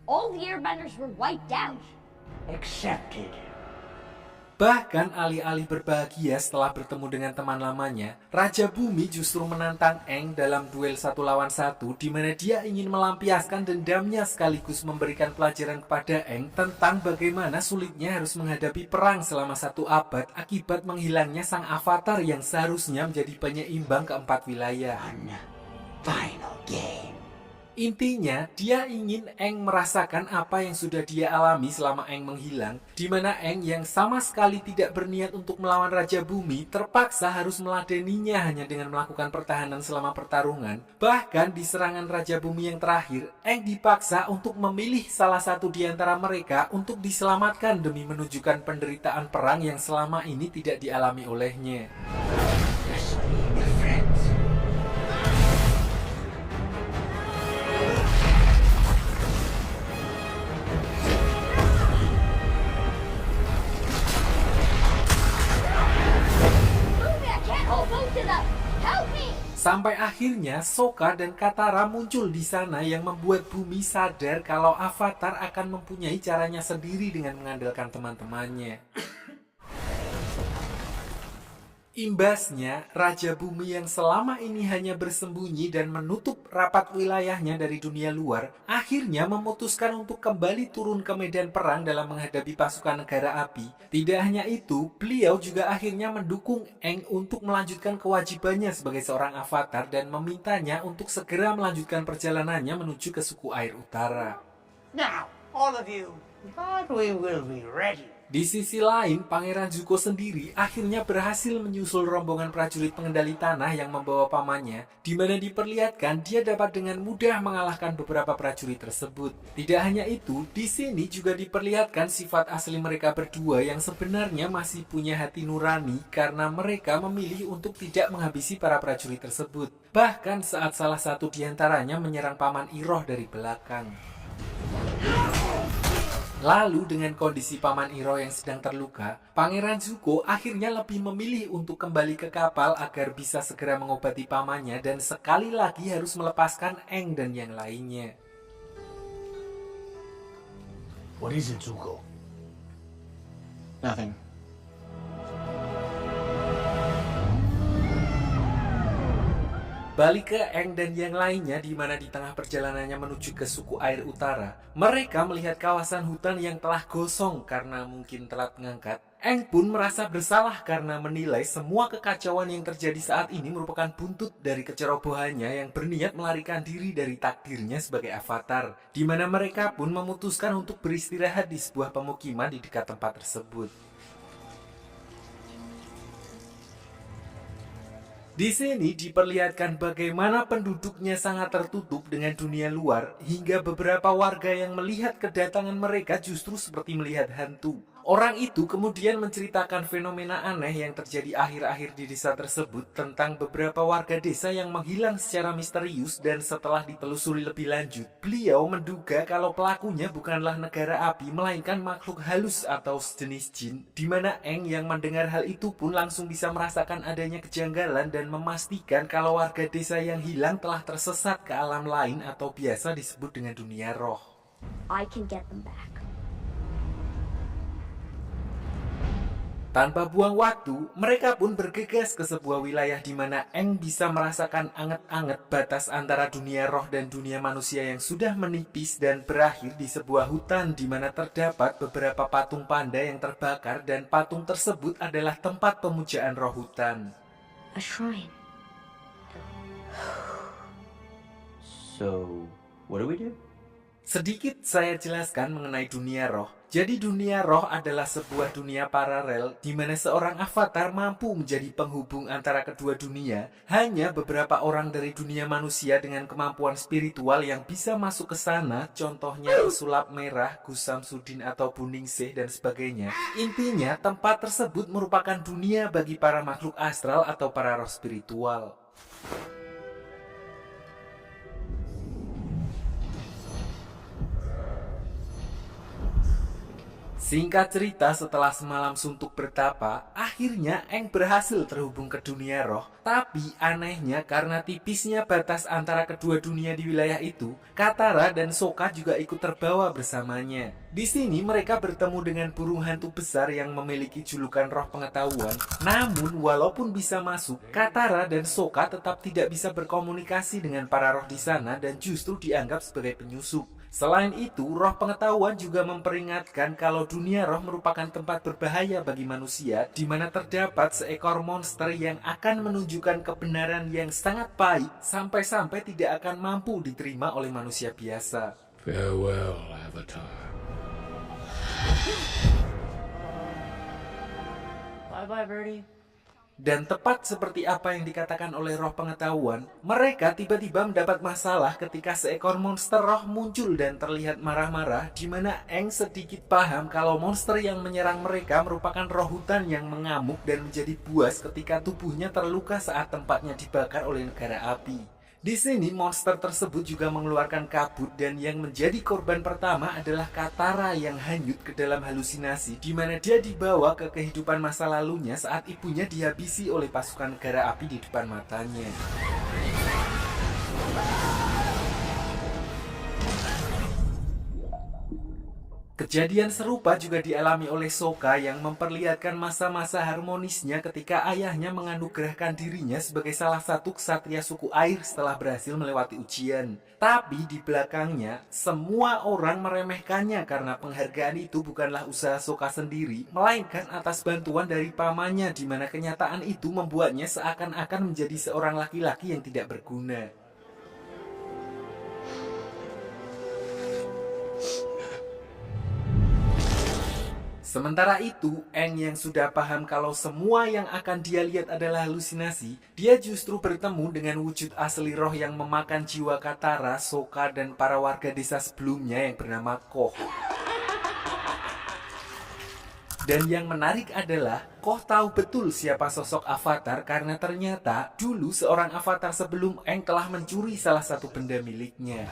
All the airbenders were wiped out. Accepted. Bahkan alih-alih berbahagia setelah bertemu dengan teman lamanya, Raja Bumi justru menantang Aang dalam duel 1 lawan 1 di mana dia ingin melampiaskan dendamnya sekaligus memberikan pelajaran kepada Aang tentang bagaimana sulitnya harus menghadapi perang selama 1 abad akibat menghilangnya sang avatar yang seharusnya menjadi penyeimbang keempat wilayah. Final game. Intinya, dia ingin Aang merasakan apa yang sudah dia alami selama Aang menghilang, di mana Aang yang sama sekali tidak berniat untuk melawan Raja Bumi terpaksa harus meladeninya hanya dengan melakukan pertahanan selama pertarungan. Bahkan di serangan Raja Bumi yang terakhir, Aang dipaksa untuk memilih salah satu di antara mereka untuk diselamatkan demi menunjukkan penderitaan perang yang selama ini tidak dialami olehnya. Sampai akhirnya Sokka dan Katara muncul di sana yang membuat Bumi sadar kalau Avatar akan mempunyai caranya sendiri dengan mengandalkan teman-temannya. Imbasnya, Raja Bumi yang selama ini hanya bersembunyi dan menutup rapat wilayahnya dari dunia luar, akhirnya memutuskan untuk kembali turun ke medan perang dalam menghadapi pasukan negara api. Tidak hanya itu, beliau juga akhirnya mendukung Aang untuk melanjutkan kewajibannya sebagai seorang avatar dan memintanya untuk segera melanjutkan perjalanannya menuju ke suku air utara. Now, all of you, but we will be ready. Di sisi lain, Pangeran Zuko sendiri akhirnya berhasil menyusul rombongan prajurit pengendali tanah yang membawa pamannya, di mana diperlihatkan dia dapat dengan mudah mengalahkan beberapa prajurit tersebut. Tidak hanya itu, di sini juga diperlihatkan sifat asli mereka berdua yang sebenarnya masih punya hati nurani karena mereka memilih untuk tidak menghabisi para prajurit tersebut. Bahkan saat salah satu di antaranya menyerang Paman Iroh dari belakang. Lalu dengan kondisi Paman Iroh yang sedang terluka, Pangeran Zuko akhirnya lebih memilih untuk kembali ke kapal agar bisa segera mengobati pamannya dan sekali lagi harus melepaskan Aang dan yang lainnya. What is it, Zuko? Nothing. Balik ke Aang dan yang lainnya di mana di tengah perjalanannya menuju ke suku air utara, mereka melihat kawasan hutan yang telah gosong karena mungkin telat mengangkat. Aang pun merasa bersalah karena menilai semua kekacauan yang terjadi saat ini merupakan buntut dari kecerobohannya yang berniat melarikan diri dari takdirnya sebagai avatar, di mana mereka pun memutuskan untuk beristirahat di sebuah pemukiman di dekat tempat tersebut. Di sini diperlihatkan bagaimana penduduknya sangat tertutup dengan dunia luar hingga beberapa warga yang melihat kedatangan mereka justru seperti melihat hantu. Orang itu kemudian menceritakan fenomena aneh yang terjadi akhir-akhir di desa tersebut tentang beberapa warga desa yang menghilang secara misterius dan setelah ditelusuri lebih lanjut, beliau menduga kalau pelakunya bukanlah negara api melainkan makhluk halus atau sejenis jin, di mana Aang yang mendengar hal itu pun langsung bisa merasakan adanya kejanggalan dan memastikan kalau warga desa yang hilang telah tersesat ke alam lain atau biasa disebut dengan dunia roh. I can get them back. Tanpa buang waktu, mereka pun bergegas ke sebuah wilayah di mana Aang bisa merasakan anget-anget batas antara dunia roh dan dunia manusia yang sudah menipis dan berakhir di sebuah hutan di mana terdapat beberapa patung panda yang terbakar dan patung tersebut adalah tempat pemujaan roh hutan. A shrine. So, what do we do? Sedikit saya jelaskan mengenai dunia roh. Jadi dunia roh adalah sebuah dunia paralel di mana seorang avatar mampu menjadi penghubung antara kedua dunia. Hanya beberapa orang dari dunia manusia dengan kemampuan spiritual yang bisa masuk ke sana, contohnya Pesulap Merah, Gusam Sudin atau Buningsih dan sebagainya. Intinya tempat tersebut merupakan dunia bagi para makhluk astral atau para roh spiritual. Singkat cerita, setelah semalam suntuk bertapa, akhirnya Aang berhasil terhubung ke dunia roh. Tapi anehnya karena tipisnya batas antara kedua dunia di wilayah itu, Katara dan Sokka juga ikut terbawa bersamanya. Di sini mereka bertemu dengan burung hantu besar yang memiliki julukan roh pengetahuan. Namun walaupun bisa masuk, Katara dan Sokka tetap tidak bisa berkomunikasi dengan para roh di sana dan justru dianggap sebagai penyusup. Selain itu, roh pengetahuan juga memperingatkan kalau dunia roh merupakan tempat berbahaya bagi manusia, di mana terdapat seekor monster yang akan menunjukkan kebenaran yang sangat pahit sampai-sampai tidak akan mampu diterima oleh manusia biasa. Farewell, Avatar. Bye-bye, Birdie. Dan tepat seperti apa yang dikatakan oleh roh pengetahuan, mereka tiba-tiba mendapat masalah ketika seekor monster roh muncul dan terlihat marah-marah, di mana Aang sedikit paham kalau monster yang menyerang mereka merupakan roh hutan yang mengamuk dan menjadi buas ketika tubuhnya terluka saat tempatnya dibakar oleh negara api. Di sini monster tersebut juga mengeluarkan kabut dan yang menjadi korban pertama adalah Katara yang hanyut ke dalam halusinasi, di mana dia dibawa ke kehidupan masa lalunya saat ibunya dihabisi oleh pasukan negara api di depan matanya. Kejadian serupa juga dialami oleh Sokka yang memperlihatkan masa-masa harmonisnya ketika ayahnya menganugerahkan dirinya sebagai salah satu ksatria suku air setelah berhasil melewati ujian. Tapi di belakangnya, semua orang meremehkannya karena penghargaan itu bukanlah usaha Sokka sendiri, melainkan atas bantuan dari pamannya, di mana kenyataan itu membuatnya seakan-akan menjadi seorang laki-laki yang tidak berguna. Sementara itu, Aang yang sudah paham kalau semua yang akan dia lihat adalah halusinasi, dia justru bertemu dengan wujud asli roh yang memakan jiwa Katara, Sokka, dan para warga desa sebelumnya yang bernama Koh. Dan yang menarik adalah, Koh tahu betul siapa sosok Avatar karena ternyata dulu seorang Avatar sebelum Aang telah mencuri salah satu benda miliknya.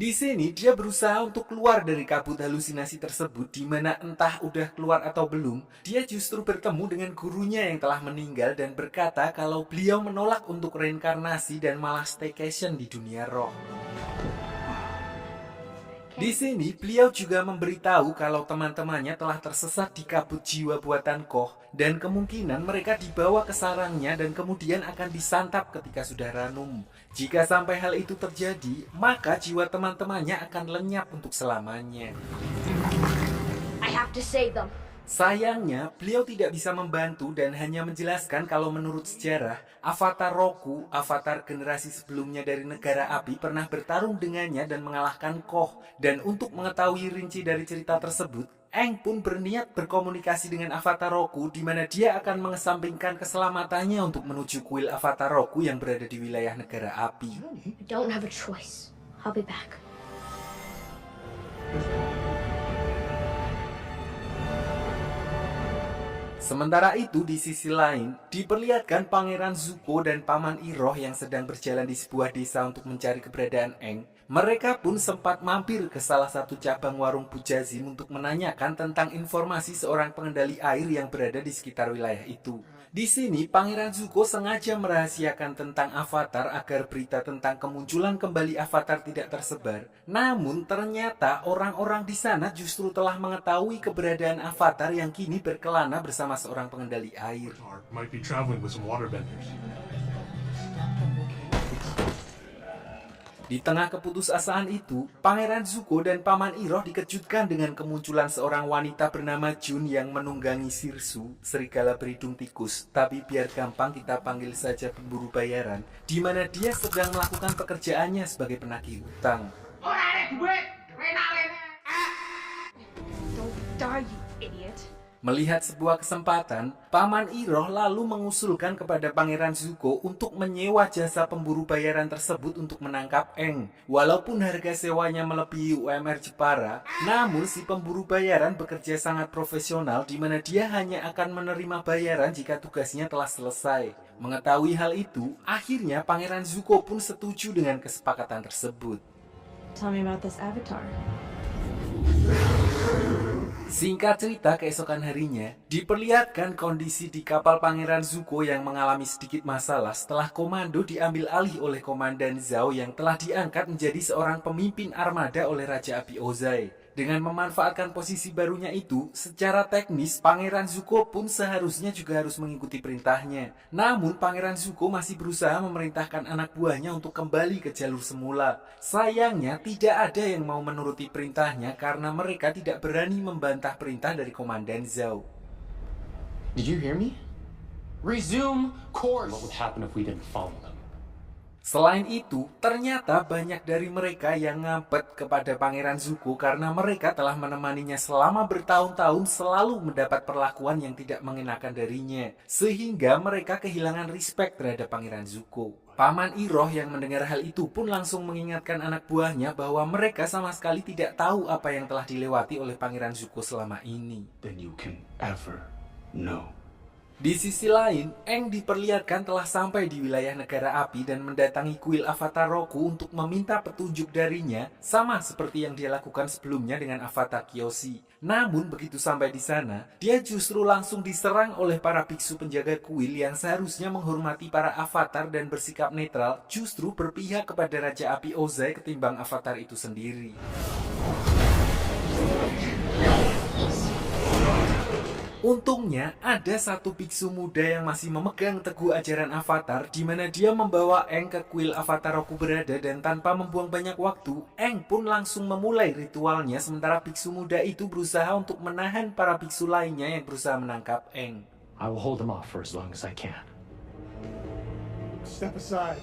Di sini dia berusaha untuk keluar dari kabut halusinasi tersebut, di mana entah udah keluar atau belum, dia justru bertemu dengan gurunya yang telah meninggal dan berkata kalau beliau menolak untuk reinkarnasi dan malah staycation di dunia roh. Di sini beliau juga memberitahu kalau teman-temannya telah tersesat di kabut jiwa buatan Koh dan kemungkinan mereka dibawa ke sarangnya dan kemudian akan disantap ketika sudah ranum. Jika sampai hal itu terjadi, maka jiwa teman-temannya akan lenyap untuk selamanya. I have to save them. Sayangnya, beliau tidak bisa membantu dan hanya menjelaskan kalau menurut sejarah, Avatar Roku, avatar generasi sebelumnya dari negara api, pernah bertarung dengannya dan mengalahkan Koh. Dan untuk mengetahui rinci dari cerita tersebut, Aang pun berniat berkomunikasi dengan Avatar Roku, di mana dia akan mengesampingkan keselamatannya untuk menuju kuil Avatar Roku yang berada di wilayah negara api. I don't have a choice. I'll be back. Sementara itu di sisi lain, diperlihatkan Pangeran Zuko dan Paman Iroh yang sedang berjalan di sebuah desa untuk mencari keberadaan Aang. Mereka pun sempat mampir ke salah satu cabang warung Bujazim untuk menanyakan tentang informasi seorang pengendali air yang berada di sekitar wilayah itu. Di sini, Pangeran Zuko sengaja merahasiakan tentang Avatar agar berita tentang kemunculan kembali Avatar tidak tersebar. Namun, ternyata orang-orang di sana justru telah mengetahui keberadaan Avatar yang kini berkelana bersama seorang pengendali air. Might be traveling with some waterbenders. Di tengah keputusasaan itu, Pangeran Zuko dan Paman Iroh dikejutkan dengan kemunculan seorang wanita bernama Jun yang menunggangi Sirsu, serigala berhidung tikus. Tapi biar gampang kita panggil saja pemburu bayaran, di mana dia sedang melakukan pekerjaannya sebagai penagih hutang. Don't die, you idiot. Melihat sebuah kesempatan, Paman Iroh lalu mengusulkan kepada Pangeran Zuko untuk menyewa jasa pemburu bayaran tersebut untuk menangkap Aang. Walaupun harga sewanya melebihi UMR Jepara, namun si pemburu bayaran bekerja sangat profesional di mana dia hanya akan menerima bayaran jika tugasnya telah selesai. Mengetahui hal itu, akhirnya Pangeran Zuko pun setuju dengan kesepakatan tersebut. Tell me about this avatar. Singkat cerita, keesokan harinya diperlihatkan kondisi di kapal Pangeran Zuko yang mengalami sedikit masalah setelah komando diambil alih oleh Komandan Zhao yang telah diangkat menjadi seorang pemimpin armada oleh Raja Api Ozai. Dengan memanfaatkan posisi barunya itu, secara teknis Pangeran Zuko pun seharusnya juga harus mengikuti perintahnya. Namun Pangeran Zuko masih berusaha memerintahkan anak buahnya untuk kembali ke jalur semula. Sayangnya tidak ada yang mau menuruti perintahnya karena mereka tidak berani membantah perintah dari Komandan Zhao. Did you hear me? Resume course. What would happen if we didn't follow them? Selain itu, ternyata banyak dari mereka yang ngapet kepada Pangeran Zuko karena mereka telah menemaninya selama bertahun-tahun selalu mendapat perlakuan yang tidak mengenakan darinya. Sehingga mereka kehilangan respect terhadap Pangeran Zuko. Paman Iroh yang mendengar hal itu pun langsung mengingatkan anak buahnya bahwa mereka sama sekali tidak tahu apa yang telah dilewati oleh Pangeran Zuko selama ini. Than you can ever know. Di sisi lain, Aang diperlihatkan telah sampai di wilayah negara api dan mendatangi kuil Avatar Roku untuk meminta petunjuk darinya, sama seperti yang dia lakukan sebelumnya dengan Avatar Kyoshi. Namun begitu sampai di sana, dia justru langsung diserang oleh para biksu penjaga kuil yang seharusnya menghormati para avatar dan bersikap netral, justru berpihak kepada Raja Api Ozai ketimbang avatar itu sendiri. Untungnya, ada satu biksu muda yang masih memegang teguh ajaran Avatar di mana dia membawa Aang ke kuil Avatar Roku berada dan tanpa membuang banyak waktu, Aang pun langsung memulai ritualnya sementara biksu muda itu berusaha untuk menahan para biksu lainnya yang berusaha menangkap Aang. I will hold them off for as long as I can. Step aside.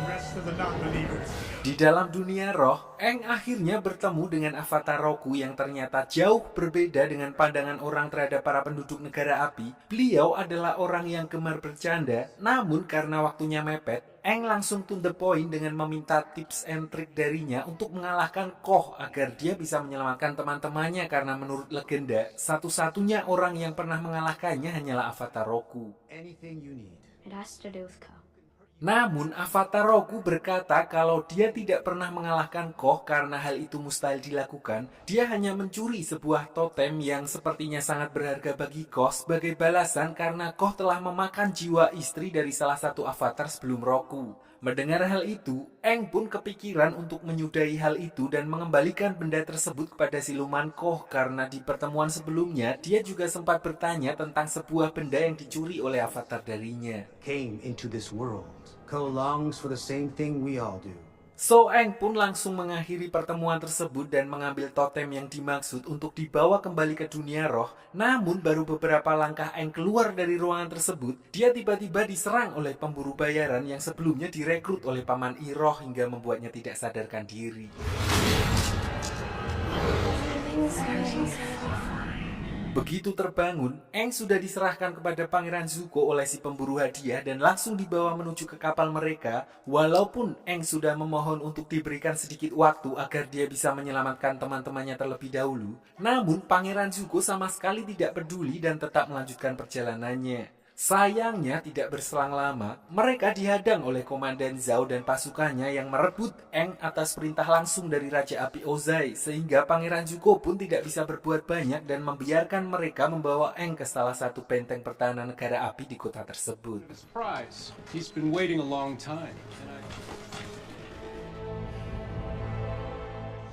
Rest of the non-believers. Di dalam dunia roh, Aang akhirnya bertemu dengan Avatar Roku yang ternyata jauh berbeda dengan pandangan orang terhadap para penduduk negara api. Beliau adalah orang yang gemar bercanda, namun karena waktunya mepet, Aang langsung to the point dengan meminta tips and trick darinya untuk mengalahkan Koh agar dia bisa menyelamatkan teman-temannya karena menurut legenda, satu-satunya orang yang pernah mengalahkannya hanyalah Avatar Roku. Anything you need. It has to do with Ko. Namun Avatar Roku berkata kalau dia tidak pernah mengalahkan Koh karena hal itu mustahil dilakukan. Dia hanya mencuri sebuah totem yang sepertinya sangat berharga bagi Koh sebagai balasan karena Koh telah memakan jiwa istri dari salah satu avatar sebelum Roku. Mendengar hal itu, Aang pun kepikiran untuk menyudahi hal itu dan mengembalikan benda tersebut kepada siluman Koh karena di pertemuan sebelumnya dia juga sempat bertanya tentang sebuah benda yang dicuri oleh avatar darinya. Came into this world. Ko longs for the same thing we all do. So Aang pun langsung mengakhiri pertemuan tersebut dan mengambil totem yang dimaksud untuk dibawa kembali ke dunia roh. Namun baru beberapa langkah Aang keluar dari ruangan tersebut, dia tiba-tiba diserang oleh pemburu bayaran yang sebelumnya direkrut oleh Paman Iroh hingga membuatnya tidak sadarkan diri. Begitu terbangun, Aang sudah diserahkan kepada Pangeran Zuko oleh si pemburu hadiah dan langsung dibawa menuju ke kapal mereka. Walaupun Aang sudah memohon untuk diberikan sedikit waktu agar dia bisa menyelamatkan teman-temannya terlebih dahulu, namun Pangeran Zuko sama sekali tidak peduli dan tetap melanjutkan perjalanannya. Sayangnya tidak berselang lama, mereka dihadang oleh Komandan Zhao dan pasukannya yang merebut Aang atas perintah langsung dari Raja Api Ozai, sehingga Pangeran Zuko pun tidak bisa berbuat banyak dan membiarkan mereka membawa Aang ke salah satu benteng pertahanan negara api di kota tersebut. Surprise. He's been waiting a long time.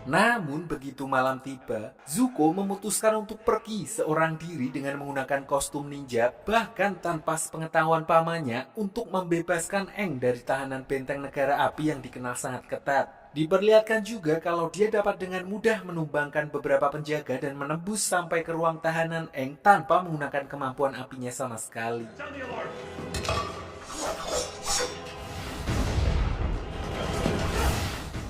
Namun begitu malam tiba, Zuko memutuskan untuk pergi seorang diri dengan menggunakan kostum ninja bahkan tanpa sepengetahuan pamannya untuk membebaskan Aang dari tahanan benteng negara api yang dikenal sangat ketat. Diperlihatkan juga kalau dia dapat dengan mudah menumbangkan beberapa penjaga dan menembus sampai ke ruang tahanan Aang tanpa menggunakan kemampuan apinya sama sekali.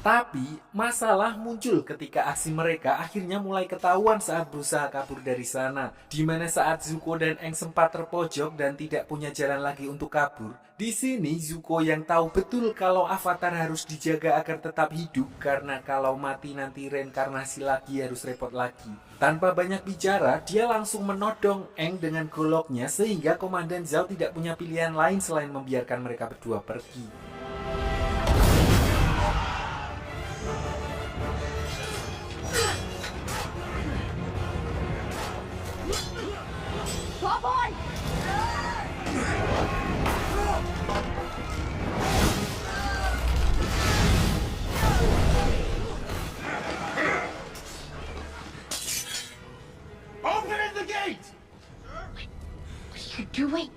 Tapi, masalah muncul ketika aksi mereka akhirnya mulai ketahuan saat berusaha kabur dari sana. Di mana saat Zuko dan Aang sempat terpojok dan tidak punya jalan lagi untuk kabur. Di sini Zuko yang tahu betul kalau avatar harus dijaga agar tetap hidup karena kalau mati nanti reinkarnasi lagi harus repot lagi. Tanpa banyak bicara, dia langsung menodong Aang dengan goloknya sehingga Komandan Zhao tidak punya pilihan lain selain membiarkan mereka berdua pergi. boy! Open the gate! What are you doing?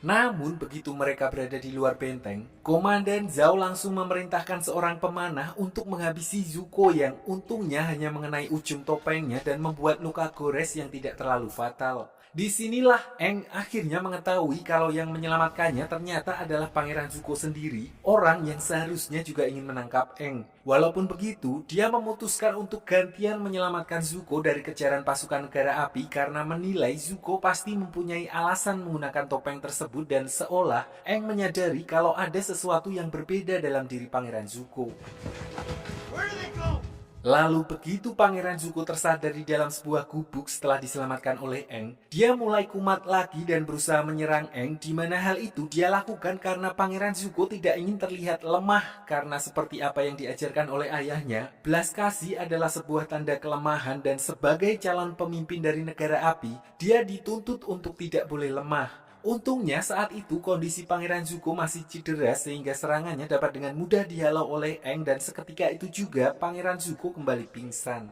Namun begitu mereka berada di luar benteng, Komandan Zhao langsung memerintahkan seorang pemanah untuk menghabisi Zuko yang untungnya hanya mengenai ujung topengnya dan membuat luka gores yang tidak terlalu fatal. Disinilah Aang akhirnya mengetahui kalau yang menyelamatkannya ternyata adalah Pangeran Zuko sendiri, orang yang seharusnya juga ingin menangkap Aang. Walaupun begitu, dia memutuskan untuk gantian menyelamatkan Zuko dari kejaran pasukan negara api karena menilai Zuko pasti mempunyai alasan menggunakan topeng tersebut dan seolah Aang menyadari kalau ada sesuatu yang berbeda dalam diri Pangeran Zuko. Lalu begitu Pangeran Zuko tersadar di dalam sebuah gubuk setelah diselamatkan oleh Aang, dia mulai kumat lagi dan berusaha menyerang Aang, di mana hal itu dia lakukan karena Pangeran Zuko tidak ingin terlihat lemah karena seperti apa yang diajarkan oleh ayahnya, belas kasih adalah sebuah tanda kelemahan dan sebagai calon pemimpin dari negara api, dia dituntut untuk tidak boleh lemah. Untungnya saat itu kondisi Pangeran Zuko masih cedera sehingga serangannya dapat dengan mudah dihalau oleh Aang dan seketika itu juga Pangeran Zuko kembali pingsan.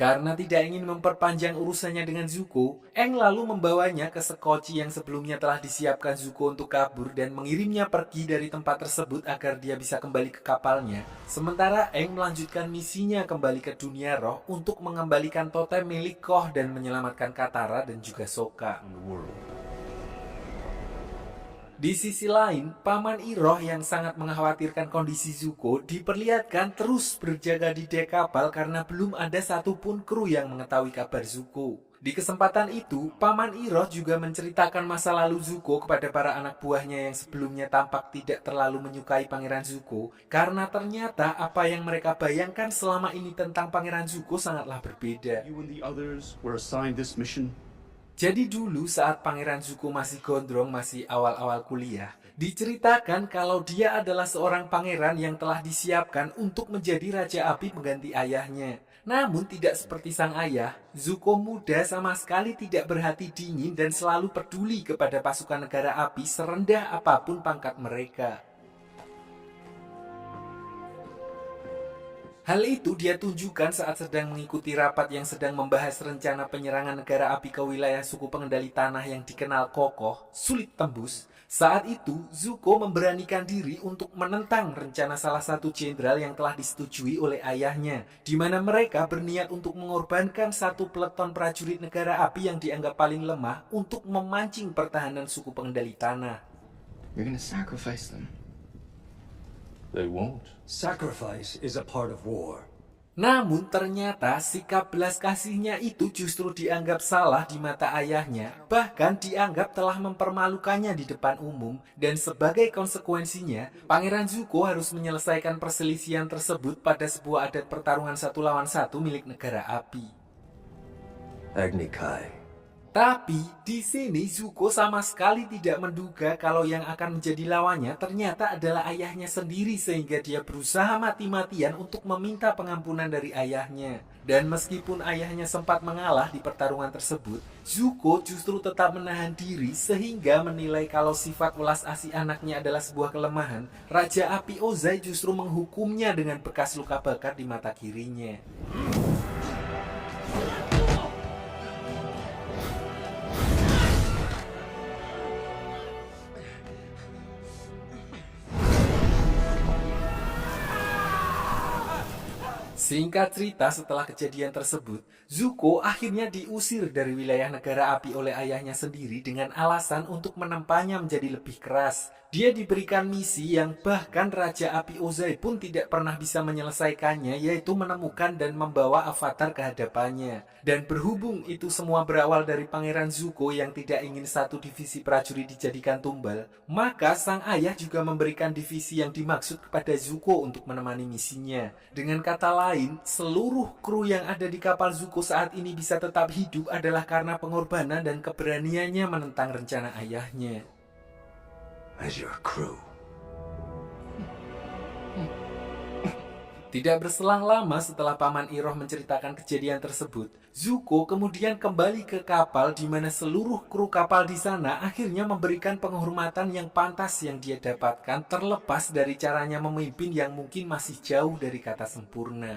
Karena tidak ingin memperpanjang urusannya dengan Zuko, Aang lalu membawanya ke sekoci yang sebelumnya telah disiapkan Zuko untuk kabur dan mengirimnya pergi dari tempat tersebut agar dia bisa kembali ke kapalnya. Sementara Aang melanjutkan misinya kembali ke dunia roh untuk mengembalikan totem milik Koh dan menyelamatkan Katara dan juga Sokka. Di sisi lain, Paman Iroh yang sangat mengkhawatirkan kondisi Zuko diperlihatkan terus berjaga di dek kapal karena belum ada satupun kru yang mengetahui kabar Zuko. Di kesempatan itu, Paman Iroh juga menceritakan masa lalu Zuko kepada para anak buahnya yang sebelumnya tampak tidak terlalu menyukai Pangeran Zuko karena ternyata apa yang mereka bayangkan selama ini tentang Pangeran Zuko sangatlah berbeda. You and the others were assigned this mission. Jadi dulu saat Pangeran Zuko masih gondrong, masih awal-awal kuliah, diceritakan kalau dia adalah seorang pangeran yang telah disiapkan untuk menjadi Raja Api pengganti ayahnya. Namun tidak seperti sang ayah, Zuko muda sama sekali tidak berhati dingin dan selalu peduli kepada pasukan negara api serendah apapun pangkat mereka. Hal itu dia tunjukkan saat sedang mengikuti rapat yang sedang membahas rencana penyerangan negara api ke wilayah suku pengendali tanah yang dikenal kokoh, sulit tembus. Saat itu, Zuko memberanikan diri untuk menentang rencana salah satu jenderal yang telah disetujui oleh ayahnya, di mana mereka berniat untuk mengorbankan satu peleton prajurit negara api yang dianggap paling lemah untuk memancing pertahanan suku pengendali tanah. You're gonna sacrifice them. They won't. Sacrifice is a part of war. Namun ternyata sikap belas kasihnya itu justru dianggap salah di mata ayahnya, bahkan dianggap telah mempermalukannya di depan umum, dan sebagai konsekuensinya, Pangeran Zuko harus menyelesaikan perselisihan tersebut pada sebuah adat pertarungan 1 lawan 1 milik negara api. Agni Kai. Tapi di sini Zuko sama sekali tidak menduga kalau yang akan menjadi lawannya ternyata adalah ayahnya sendiri sehingga dia berusaha mati-matian untuk meminta pengampunan dari ayahnya. Dan meskipun ayahnya sempat mengalah di pertarungan tersebut, Zuko justru tetap menahan diri sehingga menilai kalau sifat welas asih anaknya adalah sebuah kelemahan. Raja Api Ozai justru menghukumnya dengan bekas luka bakar di mata kirinya. Singkat cerita, setelah kejadian tersebut, Zuko akhirnya diusir dari wilayah negara api oleh ayahnya sendiri dengan alasan untuk menempanya menjadi lebih keras. Dia diberikan misi yang bahkan Raja Api Ozai pun tidak pernah bisa menyelesaikannya, yaitu menemukan dan membawa avatar ke hadapannya. Dan berhubung itu semua berawal dari Pangeran Zuko yang tidak ingin satu divisi prajurit dijadikan tumbal, maka sang ayah juga memberikan divisi yang dimaksud kepada Zuko untuk menemani misinya. Dengan kata lain, seluruh kru yang ada di kapal Zuko saat ini bisa tetap hidup adalah karena pengorbanan dan keberaniannya menentang rencana ayahnya. As your crew, Tidak berselang lama setelah Paman Iroh menceritakan kejadian tersebut, Zuko kemudian kembali ke kapal di mana seluruh kru kapal di sana akhirnya memberikan penghormatan yang pantas yang dia dapatkan terlepas dari caranya memimpin yang mungkin masih jauh dari kata sempurna.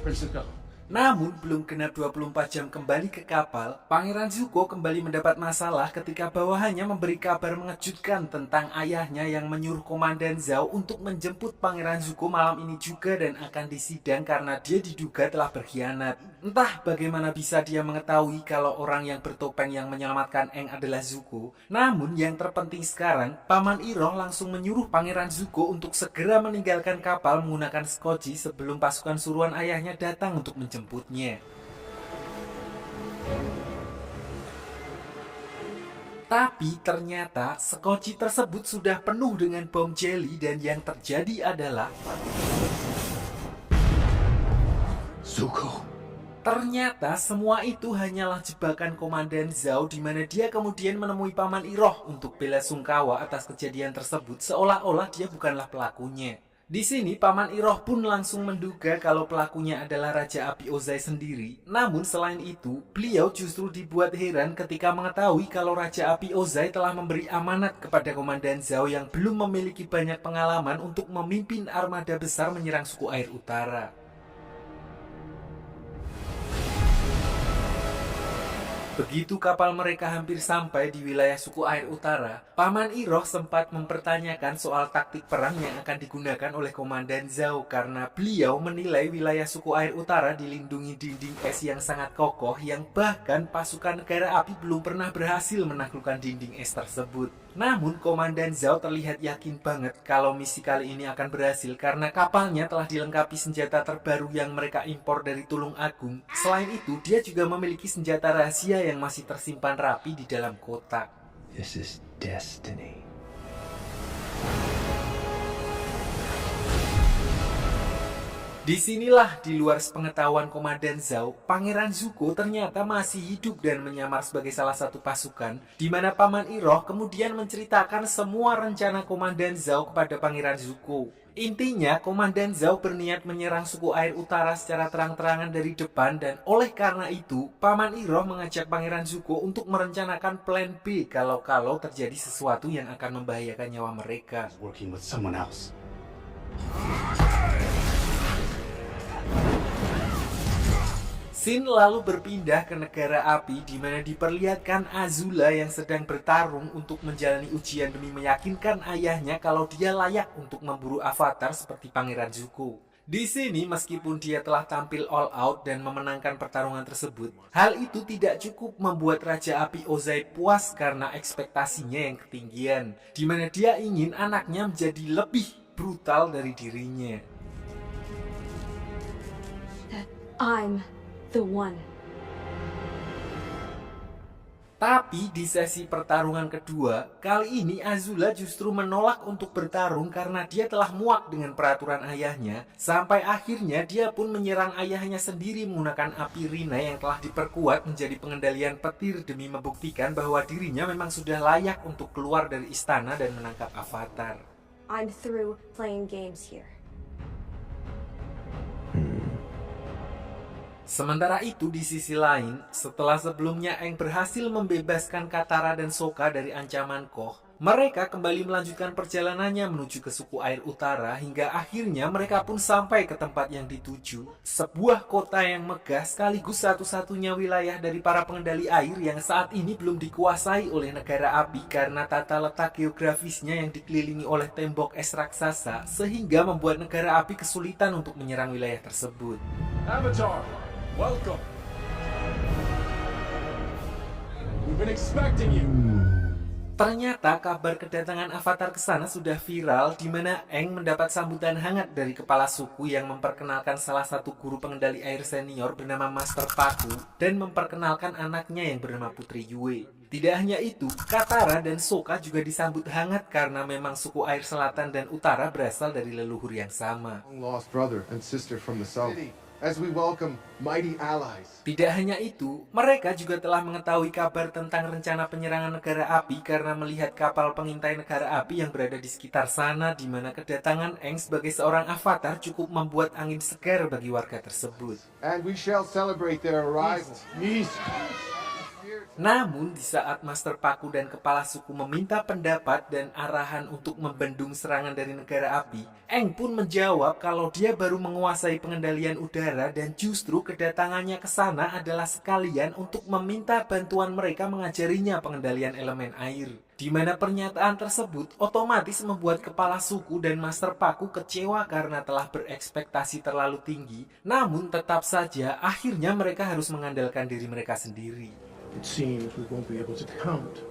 Principal. Namun, belum genap 24 jam kembali ke kapal, Pangeran Zuko kembali mendapat masalah ketika bawahannya memberi kabar mengejutkan tentang ayahnya yang menyuruh Komandan Zhao untuk menjemput Pangeran Zuko malam ini juga dan akan disidang karena dia diduga telah berkhianat. Entah bagaimana bisa dia mengetahui kalau orang yang bertopeng yang menyelamatkan Aang adalah Zuko. Namun, yang terpenting sekarang, Paman Iroh langsung menyuruh Pangeran Zuko untuk segera meninggalkan kapal menggunakan skoci sebelum pasukan suruhan ayahnya datang untuk menjemputnya. Tapi ternyata skoci tersebut sudah penuh dengan bom jelly dan yang terjadi adalah Zuko. ternyata semua itu hanyalah jebakan Komandan Zhao di mana dia kemudian menemui Paman Iroh untuk bela sungkawa atas kejadian tersebut seolah-olah dia bukanlah pelakunya. Di sini Paman Iroh pun langsung menduga kalau pelakunya adalah Raja Api Ozai sendiri. Namun selain itu, beliau justru dibuat heran ketika mengetahui kalau Raja Api Ozai telah memberi amanat kepada Komandan Zhao yang belum memiliki banyak pengalaman untuk memimpin armada besar menyerang suku air utara. Begitu kapal mereka hampir sampai di wilayah suku air utara, Paman Iroh sempat mempertanyakan soal taktik perang yang akan digunakan oleh Komandan Zhao karena beliau menilai wilayah suku air utara dilindungi dinding es yang sangat kokoh yang bahkan pasukan negara api belum pernah berhasil menaklukkan dinding es tersebut. Namun Komandan Zhao terlihat yakin banget kalau misi kali ini akan berhasil karena kapalnya telah dilengkapi senjata terbaru yang mereka impor dari Tulung Agung. Selain itu, dia juga memiliki senjata rahasia yang masih tersimpan rapi di dalam kotak. This is destiny. Disinilah di luar sepengetahuan Komandan Zhao, Pangeran Zuko ternyata masih hidup dan menyamar sebagai salah satu pasukan, di mana Paman Iroh kemudian menceritakan semua rencana Komandan Zhao kepada Pangeran Zuko. Intinya, Komandan Zhao berniat menyerang suku air utara secara terang-terangan dari depan dan oleh karena itu, Paman Iroh mengajak Pangeran Zuko untuk merencanakan plan B kalau terjadi sesuatu yang akan membahayakan nyawa mereka. Working with someone else. Scene lalu berpindah ke negara api di mana diperlihatkan Azula yang sedang bertarung untuk menjalani ujian demi meyakinkan ayahnya kalau dia layak untuk memburu avatar seperti Pangeran Zuko. Di sini meskipun dia telah tampil all out dan memenangkan pertarungan tersebut, hal itu tidak cukup membuat Raja Api Ozai puas karena ekspektasinya yang ketinggian, di mana dia ingin anaknya menjadi lebih brutal dari dirinya. I'm the one. Tapi di sesi pertarungan kedua, kali ini Azula justru menolak untuk bertarung karena dia telah muak dengan peraturan ayahnya. Sampai akhirnya dia pun menyerang ayahnya sendiri menggunakan api Rina yang telah diperkuat menjadi pengendalian petir demi membuktikan bahwa dirinya memang sudah layak untuk keluar dari istana dan menangkap avatar. I'm through playing games here. Sementara itu di sisi lain, setelah sebelumnya Aang berhasil membebaskan Katara dan Sokka dari ancaman Koh, mereka kembali melanjutkan perjalanannya menuju ke suku air utara hingga akhirnya mereka pun sampai ke tempat yang dituju. Sebuah kota yang megah sekaligus satu-satunya wilayah dari para pengendali air yang saat ini belum dikuasai oleh negara api karena tata letak geografisnya yang dikelilingi oleh tembok es raksasa sehingga membuat negara api kesulitan untuk menyerang wilayah tersebut. Avatar, welcome. We've been expecting you. Ternyata kabar kedatangan Avatar ke sana sudah viral di mana Aang mendapat sambutan hangat dari kepala suku yang memperkenalkan salah satu guru pengendali air senior bernama Master Paku dan memperkenalkan anaknya yang bernama Putri Yue. Tidak hanya itu, Katara dan Sokka juga disambut hangat karena memang suku air selatan dan utara berasal dari leluhur yang sama. Lost brother and sister from the south. as we welcome mighty allies. Tidak hanya itu, mereka juga telah mengetahui kabar tentang rencana penyerangan negara api karena melihat kapal pengintai negara api yang berada di sekitar sana, di mana kedatangan Aang sebagai seorang avatar cukup membuat angin segar bagi warga tersebut. And we shall celebrate their arrival. Namun, di saat Master Paku dan kepala suku meminta pendapat dan arahan untuk membendung serangan dari negara api, Aang pun menjawab kalau dia baru menguasai pengendalian udara dan justru kedatangannya ke sana adalah sekalian untuk meminta bantuan mereka mengajarinya pengendalian elemen air. Di mana pernyataan tersebut otomatis membuat kepala suku dan Master Paku kecewa karena telah berekspektasi terlalu tinggi, namun tetap saja akhirnya mereka harus mengandalkan diri mereka sendiri. It seems we won't be able to count.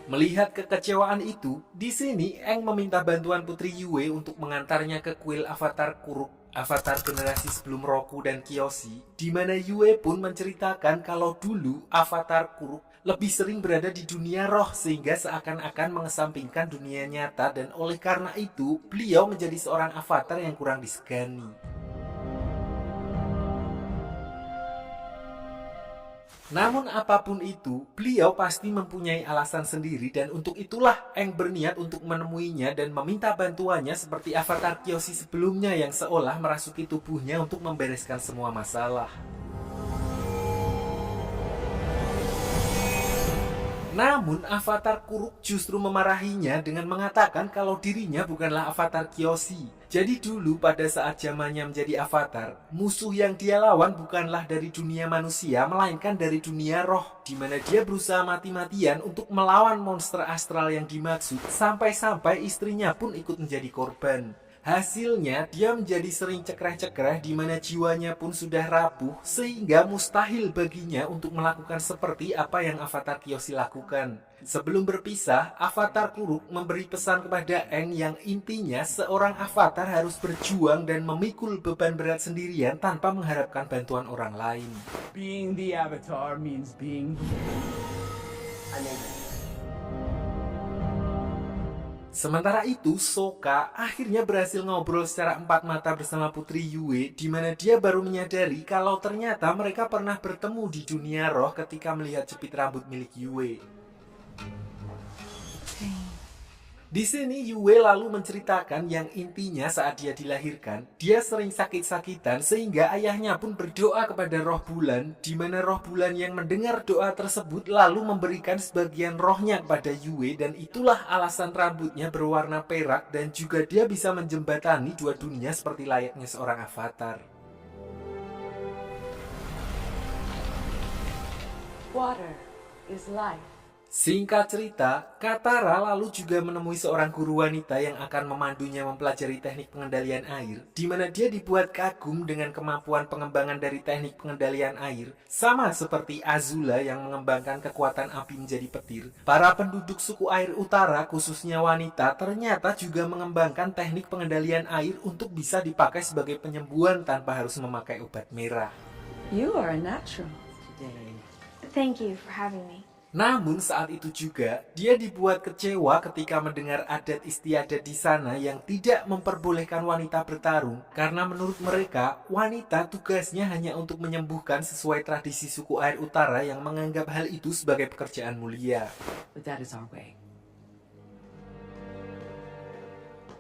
Melihat kekecewaan itu, di sini Aang meminta bantuan Putri Yue untuk mengantarnya ke kuil Avatar Kuruk, avatar generasi sebelum Roku dan Kyoshi, di mana Yue pun menceritakan kalau dulu Avatar Kuruk lebih sering berada di dunia roh sehingga seakan-akan mengesampingkan dunia nyata, dan oleh karena itu beliau menjadi seorang avatar yang kurang disegani. Namun apapun itu, beliau pasti mempunyai alasan sendiri, dan untuk itulah Aang berniat untuk menemuinya dan meminta bantuannya seperti avatar Kyoshi sebelumnya yang seolah merasuki tubuhnya untuk membereskan semua masalah. Namun avatar Kuruk justru memarahinya dengan mengatakan kalau dirinya bukanlah avatar Kyoshi. Jadi dulu pada saat zamannya menjadi avatar, musuh yang dia lawan bukanlah dari dunia manusia melainkan dari dunia roh, di mana dia berusaha mati-matian untuk melawan monster astral yang dimaksud, sampai-sampai istrinya pun ikut menjadi korban. Hasilnya, dia menjadi sering cekreh-cekreh di mana jiwanya pun sudah rapuh, sehingga mustahil baginya untuk melakukan seperti apa yang avatar Kyoshi lakukan. Sebelum berpisah, avatar Kuruk memberi pesan kepada Aang yang intinya seorang avatar harus berjuang dan memikul beban berat sendirian tanpa mengharapkan bantuan orang lain. Being the Avatar means being Sementara itu, Sokka akhirnya berhasil ngobrol secara empat mata bersama Putri Yue, di mana dia baru menyadari kalau ternyata mereka pernah bertemu di dunia roh ketika melihat jepit rambut milik Yue. Di sini Yue lalu menceritakan yang intinya saat dia dilahirkan, dia sering sakit-sakitan sehingga ayahnya pun berdoa kepada roh bulan, di mana roh bulan yang mendengar doa tersebut lalu memberikan sebagian rohnya kepada Yue, dan itulah alasan rambutnya berwarna perak dan juga dia bisa menjembatani dua dunia seperti layaknya seorang avatar. Water is life. Singkat cerita, Katara lalu juga menemui seorang guru wanita yang akan memandunya mempelajari teknik pengendalian air, di mana dia dibuat kagum dengan kemampuan pengembangan dari teknik pengendalian air, sama seperti Azula yang mengembangkan kekuatan api menjadi petir. Para penduduk suku air utara, khususnya wanita, ternyata juga mengembangkan teknik pengendalian air untuk bisa dipakai sebagai penyembuhan tanpa harus memakai obat merah. You are a natural today. Thank you for having me. Namun saat itu juga, dia dibuat kecewa ketika mendengar adat istiadat di sana yang tidak memperbolehkan wanita bertarung, karena menurut mereka, wanita tugasnya hanya untuk menyembuhkan sesuai tradisi suku air utara yang menganggap hal itu sebagai pekerjaan mulia. But that is our way.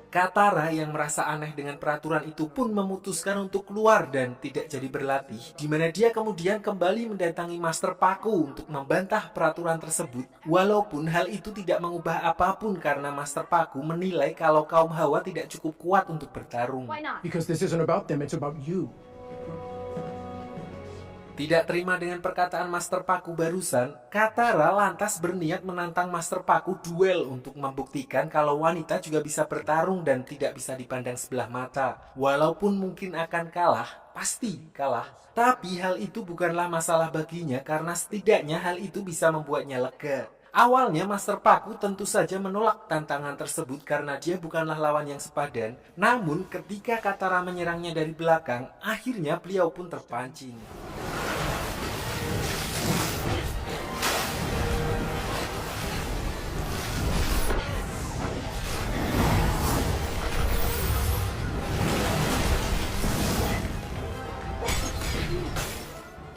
Katara yang merasa aneh dengan peraturan itu pun memutuskan untuk keluar dan tidak jadi berlatih, di mana dia kemudian kembali mendatangi Master Paku untuk membantah peraturan tersebut, walaupun hal itu tidak mengubah apapun karena Master Paku menilai kalau kaum Hawa tidak cukup kuat untuk bertarung. Why not? Because this isn't about them, it's about you. Tidak terima dengan perkataan Master Paku barusan, Katara lantas berniat menantang Master Paku duel untuk membuktikan kalau wanita juga bisa bertarung dan tidak bisa dipandang sebelah mata. Walaupun mungkin akan kalah, pasti kalah. Tapi hal itu bukanlah masalah baginya karena setidaknya hal itu bisa membuatnya lega. Awalnya Master Paku tentu saja menolak tantangan tersebut karena dia bukanlah lawan yang sepadan. Namun ketika Katara menyerangnya dari belakang, akhirnya beliau pun terpancing.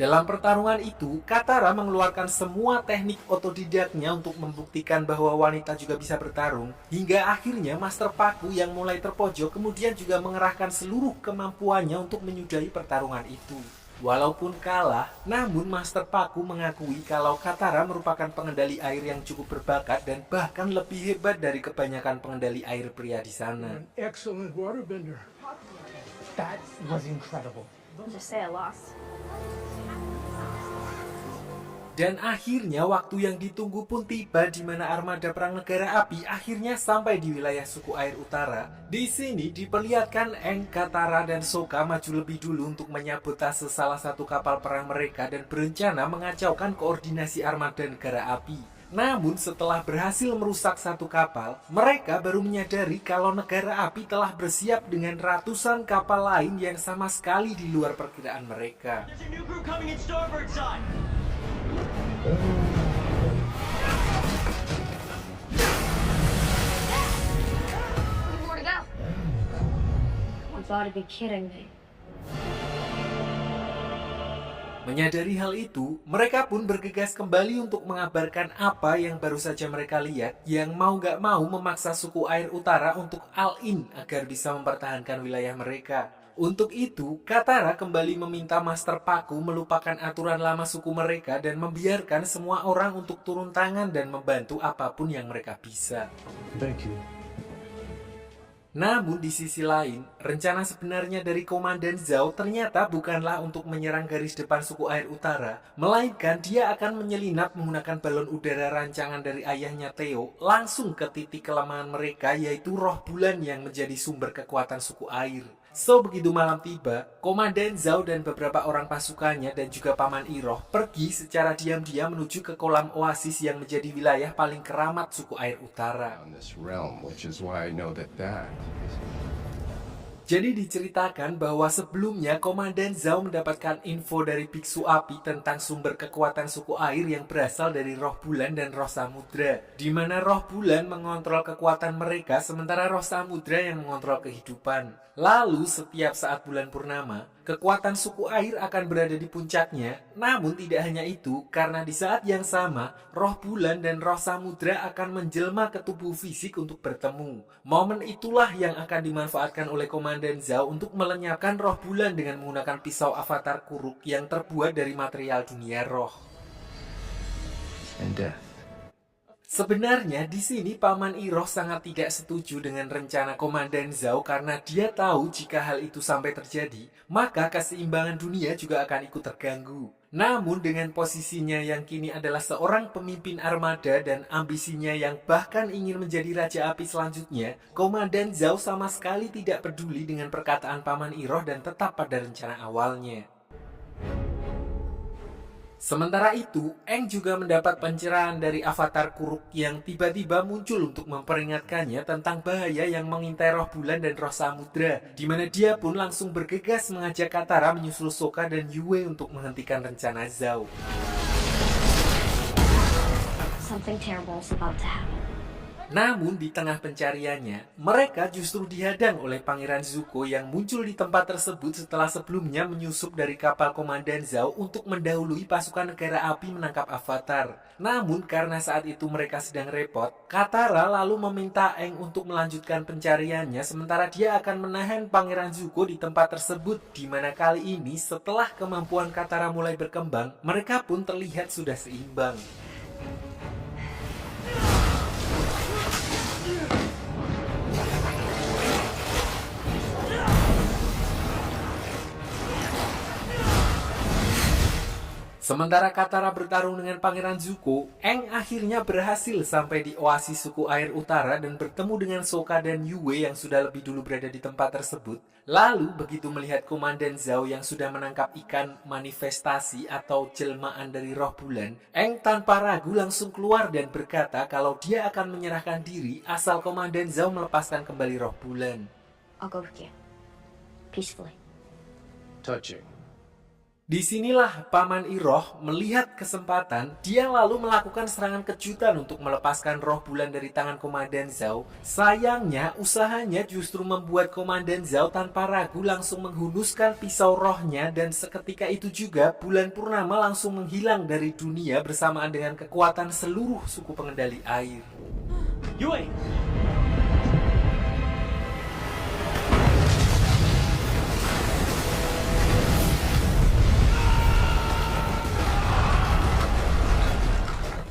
Dalam pertarungan itu, Katara mengeluarkan semua teknik otodidaknya untuk membuktikan bahwa wanita juga bisa bertarung, hingga akhirnya Master Paku yang mulai terpojok kemudian juga mengerahkan seluruh kemampuannya untuk menyudahi pertarungan itu. Walaupun kalah, namun Master Paku mengakui kalau Katara merupakan pengendali air yang cukup berbakat dan bahkan lebih hebat dari kebanyakan pengendali air pria di sana. An excellent waterbender. That was incredible. Just say I lost. Dan akhirnya waktu yang ditunggu pun tiba di mana armada perang negara api akhirnya sampai di wilayah suku air utara. Di sini diperlihatkan Aang, Katara, dan Sokka maju lebih dulu untuk menyabotase salah satu kapal perang mereka dan berencana mengacaukan koordinasi armada negara api. Namun setelah berhasil merusak satu kapal, mereka baru menyadari kalau negara api telah bersiap dengan ratusan kapal lain yang sama sekali di luar perkiraan mereka. More to go. You gotta be kidding me. Menyadari hal itu, mereka pun bergegas kembali untuk mengabarkan apa yang baru saja mereka lihat, yang mau gak mau memaksa suku air utara untuk all-in agar bisa mempertahankan wilayah mereka. Untuk itu, Katara kembali meminta Master Paku melupakan aturan lama suku mereka dan membiarkan semua orang untuk turun tangan dan membantu apapun yang mereka bisa. Thank you. Namun di sisi lain, rencana sebenarnya dari Komandan Zhao ternyata bukanlah untuk menyerang garis depan suku air utara, melainkan dia akan menyelinap menggunakan balon udara rancangan dari ayahnya Theo langsung ke titik kelemahan mereka, yaitu roh bulan yang menjadi sumber kekuatan suku air. So, begitu malam tiba, Komandan Zhao dan beberapa orang pasukannya dan juga Paman Iroh pergi secara diam-diam menuju ke kolam oasis yang menjadi wilayah paling keramat suku air utara. Jadi diceritakan bahwa sebelumnya Komandan Zhao mendapatkan info dari Biksu Api tentang sumber kekuatan suku air yang berasal dari roh bulan dan roh samudra, di mana roh bulan mengontrol kekuatan mereka sementara roh samudra yang mengontrol kehidupan. Lalu setiap saat bulan purnama, kekuatan suku air akan berada di puncaknya. Namun tidak hanya itu, karena di saat yang sama, roh bulan dan roh samudra akan menjelma ke tubuh fisik untuk bertemu. Momen itulah yang akan dimanfaatkan oleh Komandan Zhao untuk melenyapkan roh bulan dengan menggunakan pisau avatar Kuruk yang terbuat dari material dunia roh. And death. Sebenarnya di sini Paman Iroh sangat tidak setuju dengan rencana Komandan Zhao karena dia tahu jika hal itu sampai terjadi, maka keseimbangan dunia juga akan ikut terganggu. Namun dengan posisinya yang kini adalah seorang pemimpin armada dan ambisinya yang bahkan ingin menjadi Raja Api selanjutnya, Komandan Zhao sama sekali tidak peduli dengan perkataan Paman Iroh dan tetap pada rencana awalnya. Sementara itu, Aang juga mendapat pencerahan dari avatar Kuruk yang tiba-tiba muncul untuk memperingatkannya tentang bahaya yang mengintai roh bulan dan roh samudra, di mana dia pun langsung bergegas mengajak Katara menyusul Sokka dan Yue untuk menghentikan rencana Zhao. Something terrible is about to happen. Namun di tengah pencariannya, mereka justru dihadang oleh Pangeran Zuko yang muncul di tempat tersebut setelah sebelumnya menyusup dari kapal Komandan Zhao untuk mendahului pasukan negara api menangkap Avatar. Namun karena saat itu mereka sedang repot, Katara lalu meminta Aang untuk melanjutkan pencariannya sementara dia akan menahan Pangeran Zuko di tempat tersebut, di mana kali ini setelah kemampuan Katara mulai berkembang, mereka pun terlihat sudah seimbang. Sementara Katara bertarung dengan Pangeran Zuko, Aang akhirnya berhasil sampai di oasis suku air utara dan bertemu dengan Sokka dan Yue yang sudah lebih dulu berada di tempat tersebut. Lalu begitu melihat Komandan Zhao yang sudah menangkap ikan manifestasi atau jelmaan dari roh bulan, Aang tanpa ragu langsung keluar dan berkata kalau dia akan menyerahkan diri asal Komandan Zhao melepaskan kembali roh bulan. I'll go with you. Peacefully. Touching. Disinilah Paman Iroh melihat kesempatan, dia lalu melakukan serangan kejutan untuk melepaskan roh bulan dari tangan Komandan Zhao. Sayangnya, usahanya justru membuat Komandan Zhao tanpa ragu langsung menghunuskan pisau rohnya, dan seketika itu juga bulan purnama langsung menghilang dari dunia bersamaan dengan kekuatan seluruh suku pengendali air. Yue!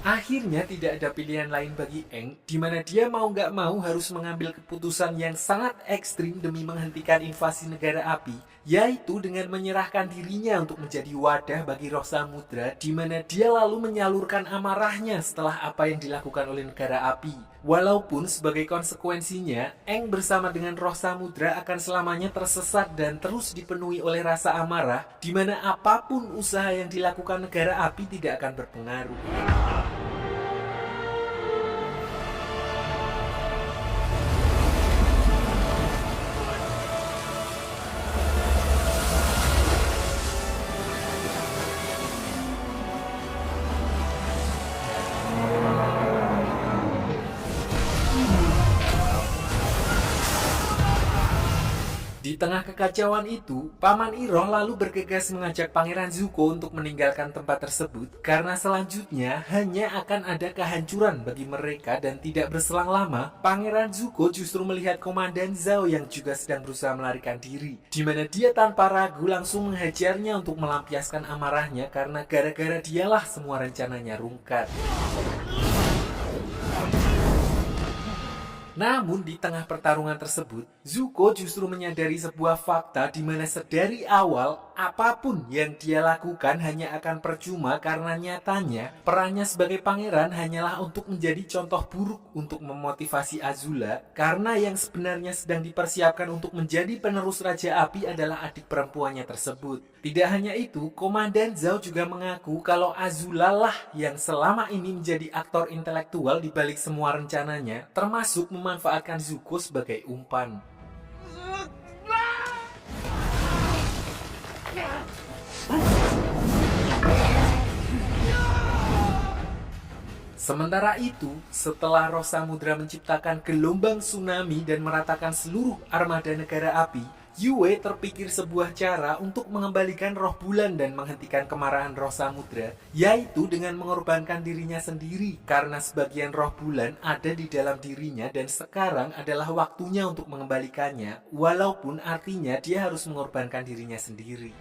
Akhirnya tidak ada pilihan lain bagi Aang, di mana dia mau nggak mau harus mengambil keputusan yang sangat ekstrim demi menghentikan invasi negara api, yaitu dengan menyerahkan dirinya untuk menjadi wadah bagi roh samudra, di mana dia lalu menyalurkan amarahnya setelah apa yang dilakukan oleh negara api. Walaupun sebagai konsekuensinya, Aang bersama dengan roh samudra akan selamanya tersesat dan terus dipenuhi oleh rasa amarah, di mana apapun usaha yang dilakukan negara api tidak akan berpengaruh. Di tengah kekacauan itu, Paman Iroh lalu bergegas mengajak Pangeran Zuko untuk meninggalkan tempat tersebut karena selanjutnya hanya akan ada kehancuran bagi mereka, dan tidak berselang lama, Pangeran Zuko justru melihat Komandan Zhao yang juga sedang berusaha melarikan diri, di mana dia tanpa ragu langsung menghajarnya untuk melampiaskan amarahnya karena gara-gara dialah semua rencananya rungkat. Namun di tengah pertarungan tersebut, Zuko justru menyadari sebuah fakta di mana sedari awal apapun yang dia lakukan hanya akan percuma karena nyatanya perannya sebagai pangeran hanyalah untuk menjadi contoh buruk untuk memotivasi Azula, karena yang sebenarnya sedang dipersiapkan untuk menjadi penerus Raja Api adalah adik perempuannya tersebut. Tidak hanya itu, Komandan Zhao juga mengaku kalau Azula lah yang selama ini menjadi aktor intelektual di balik semua rencananya, termasuk memanfaatkan Zuko sebagai umpan. Sementara itu, setelah roh samudra menciptakan gelombang tsunami dan meratakan seluruh armada negara api, Yue terpikir sebuah cara untuk mengembalikan roh bulan dan menghentikan kemarahan roh samudra, yaitu dengan mengorbankan dirinya sendiri, karena sebagian roh bulan ada di dalam dirinya dan sekarang adalah waktunya untuk mengembalikannya, walaupun artinya dia harus mengorbankan dirinya sendiri.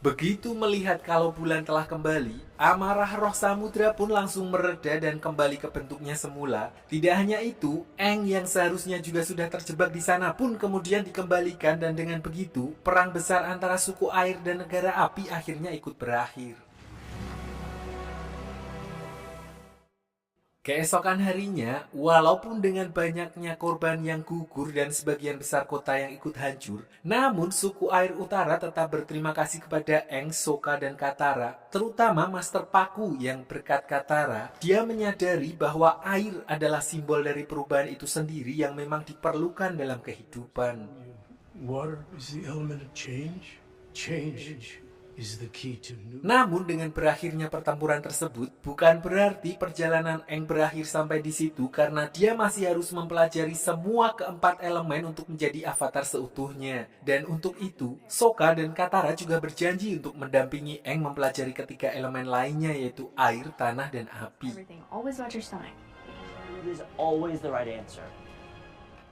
Begitu melihat kalau bulan telah kembali, amarah roh samudra pun langsung mereda dan kembali ke bentuknya semula. Tidak hanya itu, Aang yang seharusnya juga sudah terjebak di sana pun kemudian dikembalikan, dan dengan begitu, perang besar antara suku air dan negara api akhirnya ikut berakhir. Keesokan harinya, walaupun dengan banyaknya korban yang gugur dan sebagian besar kota yang ikut hancur, namun suku air utara tetap berterima kasih kepada Aang, Sokka, dan Katara, terutama Master Paku yang berkat Katara, dia menyadari bahwa air adalah simbol dari perubahan itu sendiri yang memang diperlukan dalam kehidupan. Water is the element of change. Change is the key to new. Namun dengan berakhirnya pertempuran tersebut bukan berarti perjalanan Aang berakhir sampai di situ, karena dia masih harus mempelajari semua keempat elemen untuk menjadi avatar seutuhnya. Dan untuk itu, Sokka dan Katara juga berjanji untuk mendampingi Aang mempelajari ketiga elemen lainnya, yaitu air, tanah, dan api. Always watch your stomach. It is always the right answer.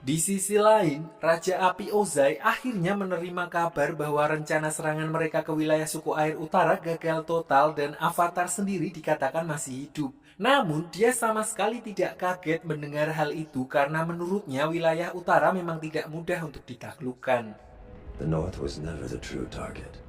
Di sisi lain, Raja Api Ozai akhirnya menerima kabar bahwa rencana serangan mereka ke wilayah suku air utara gagal total dan Avatar sendiri dikatakan masih hidup. Namun, dia sama sekali tidak kaget mendengar hal itu karena menurutnya wilayah utara memang tidak mudah untuk ditaklukkan. The North was never the true target.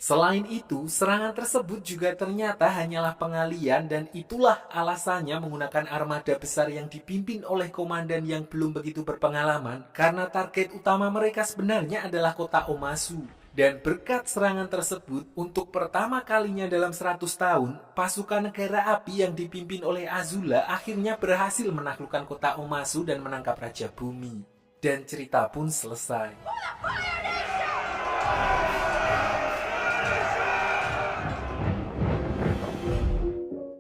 Selain itu, serangan tersebut juga ternyata hanyalah pengalian, dan itulah alasannya menggunakan armada besar yang dipimpin oleh komandan yang belum begitu berpengalaman, karena target utama mereka sebenarnya adalah kota Omasu. Dan berkat serangan tersebut, untuk pertama kalinya dalam 100 tahun, pasukan negara api yang dipimpin oleh Azula akhirnya berhasil menaklukkan kota Omasu dan menangkap Raja Bumi. Dan cerita pun selesai.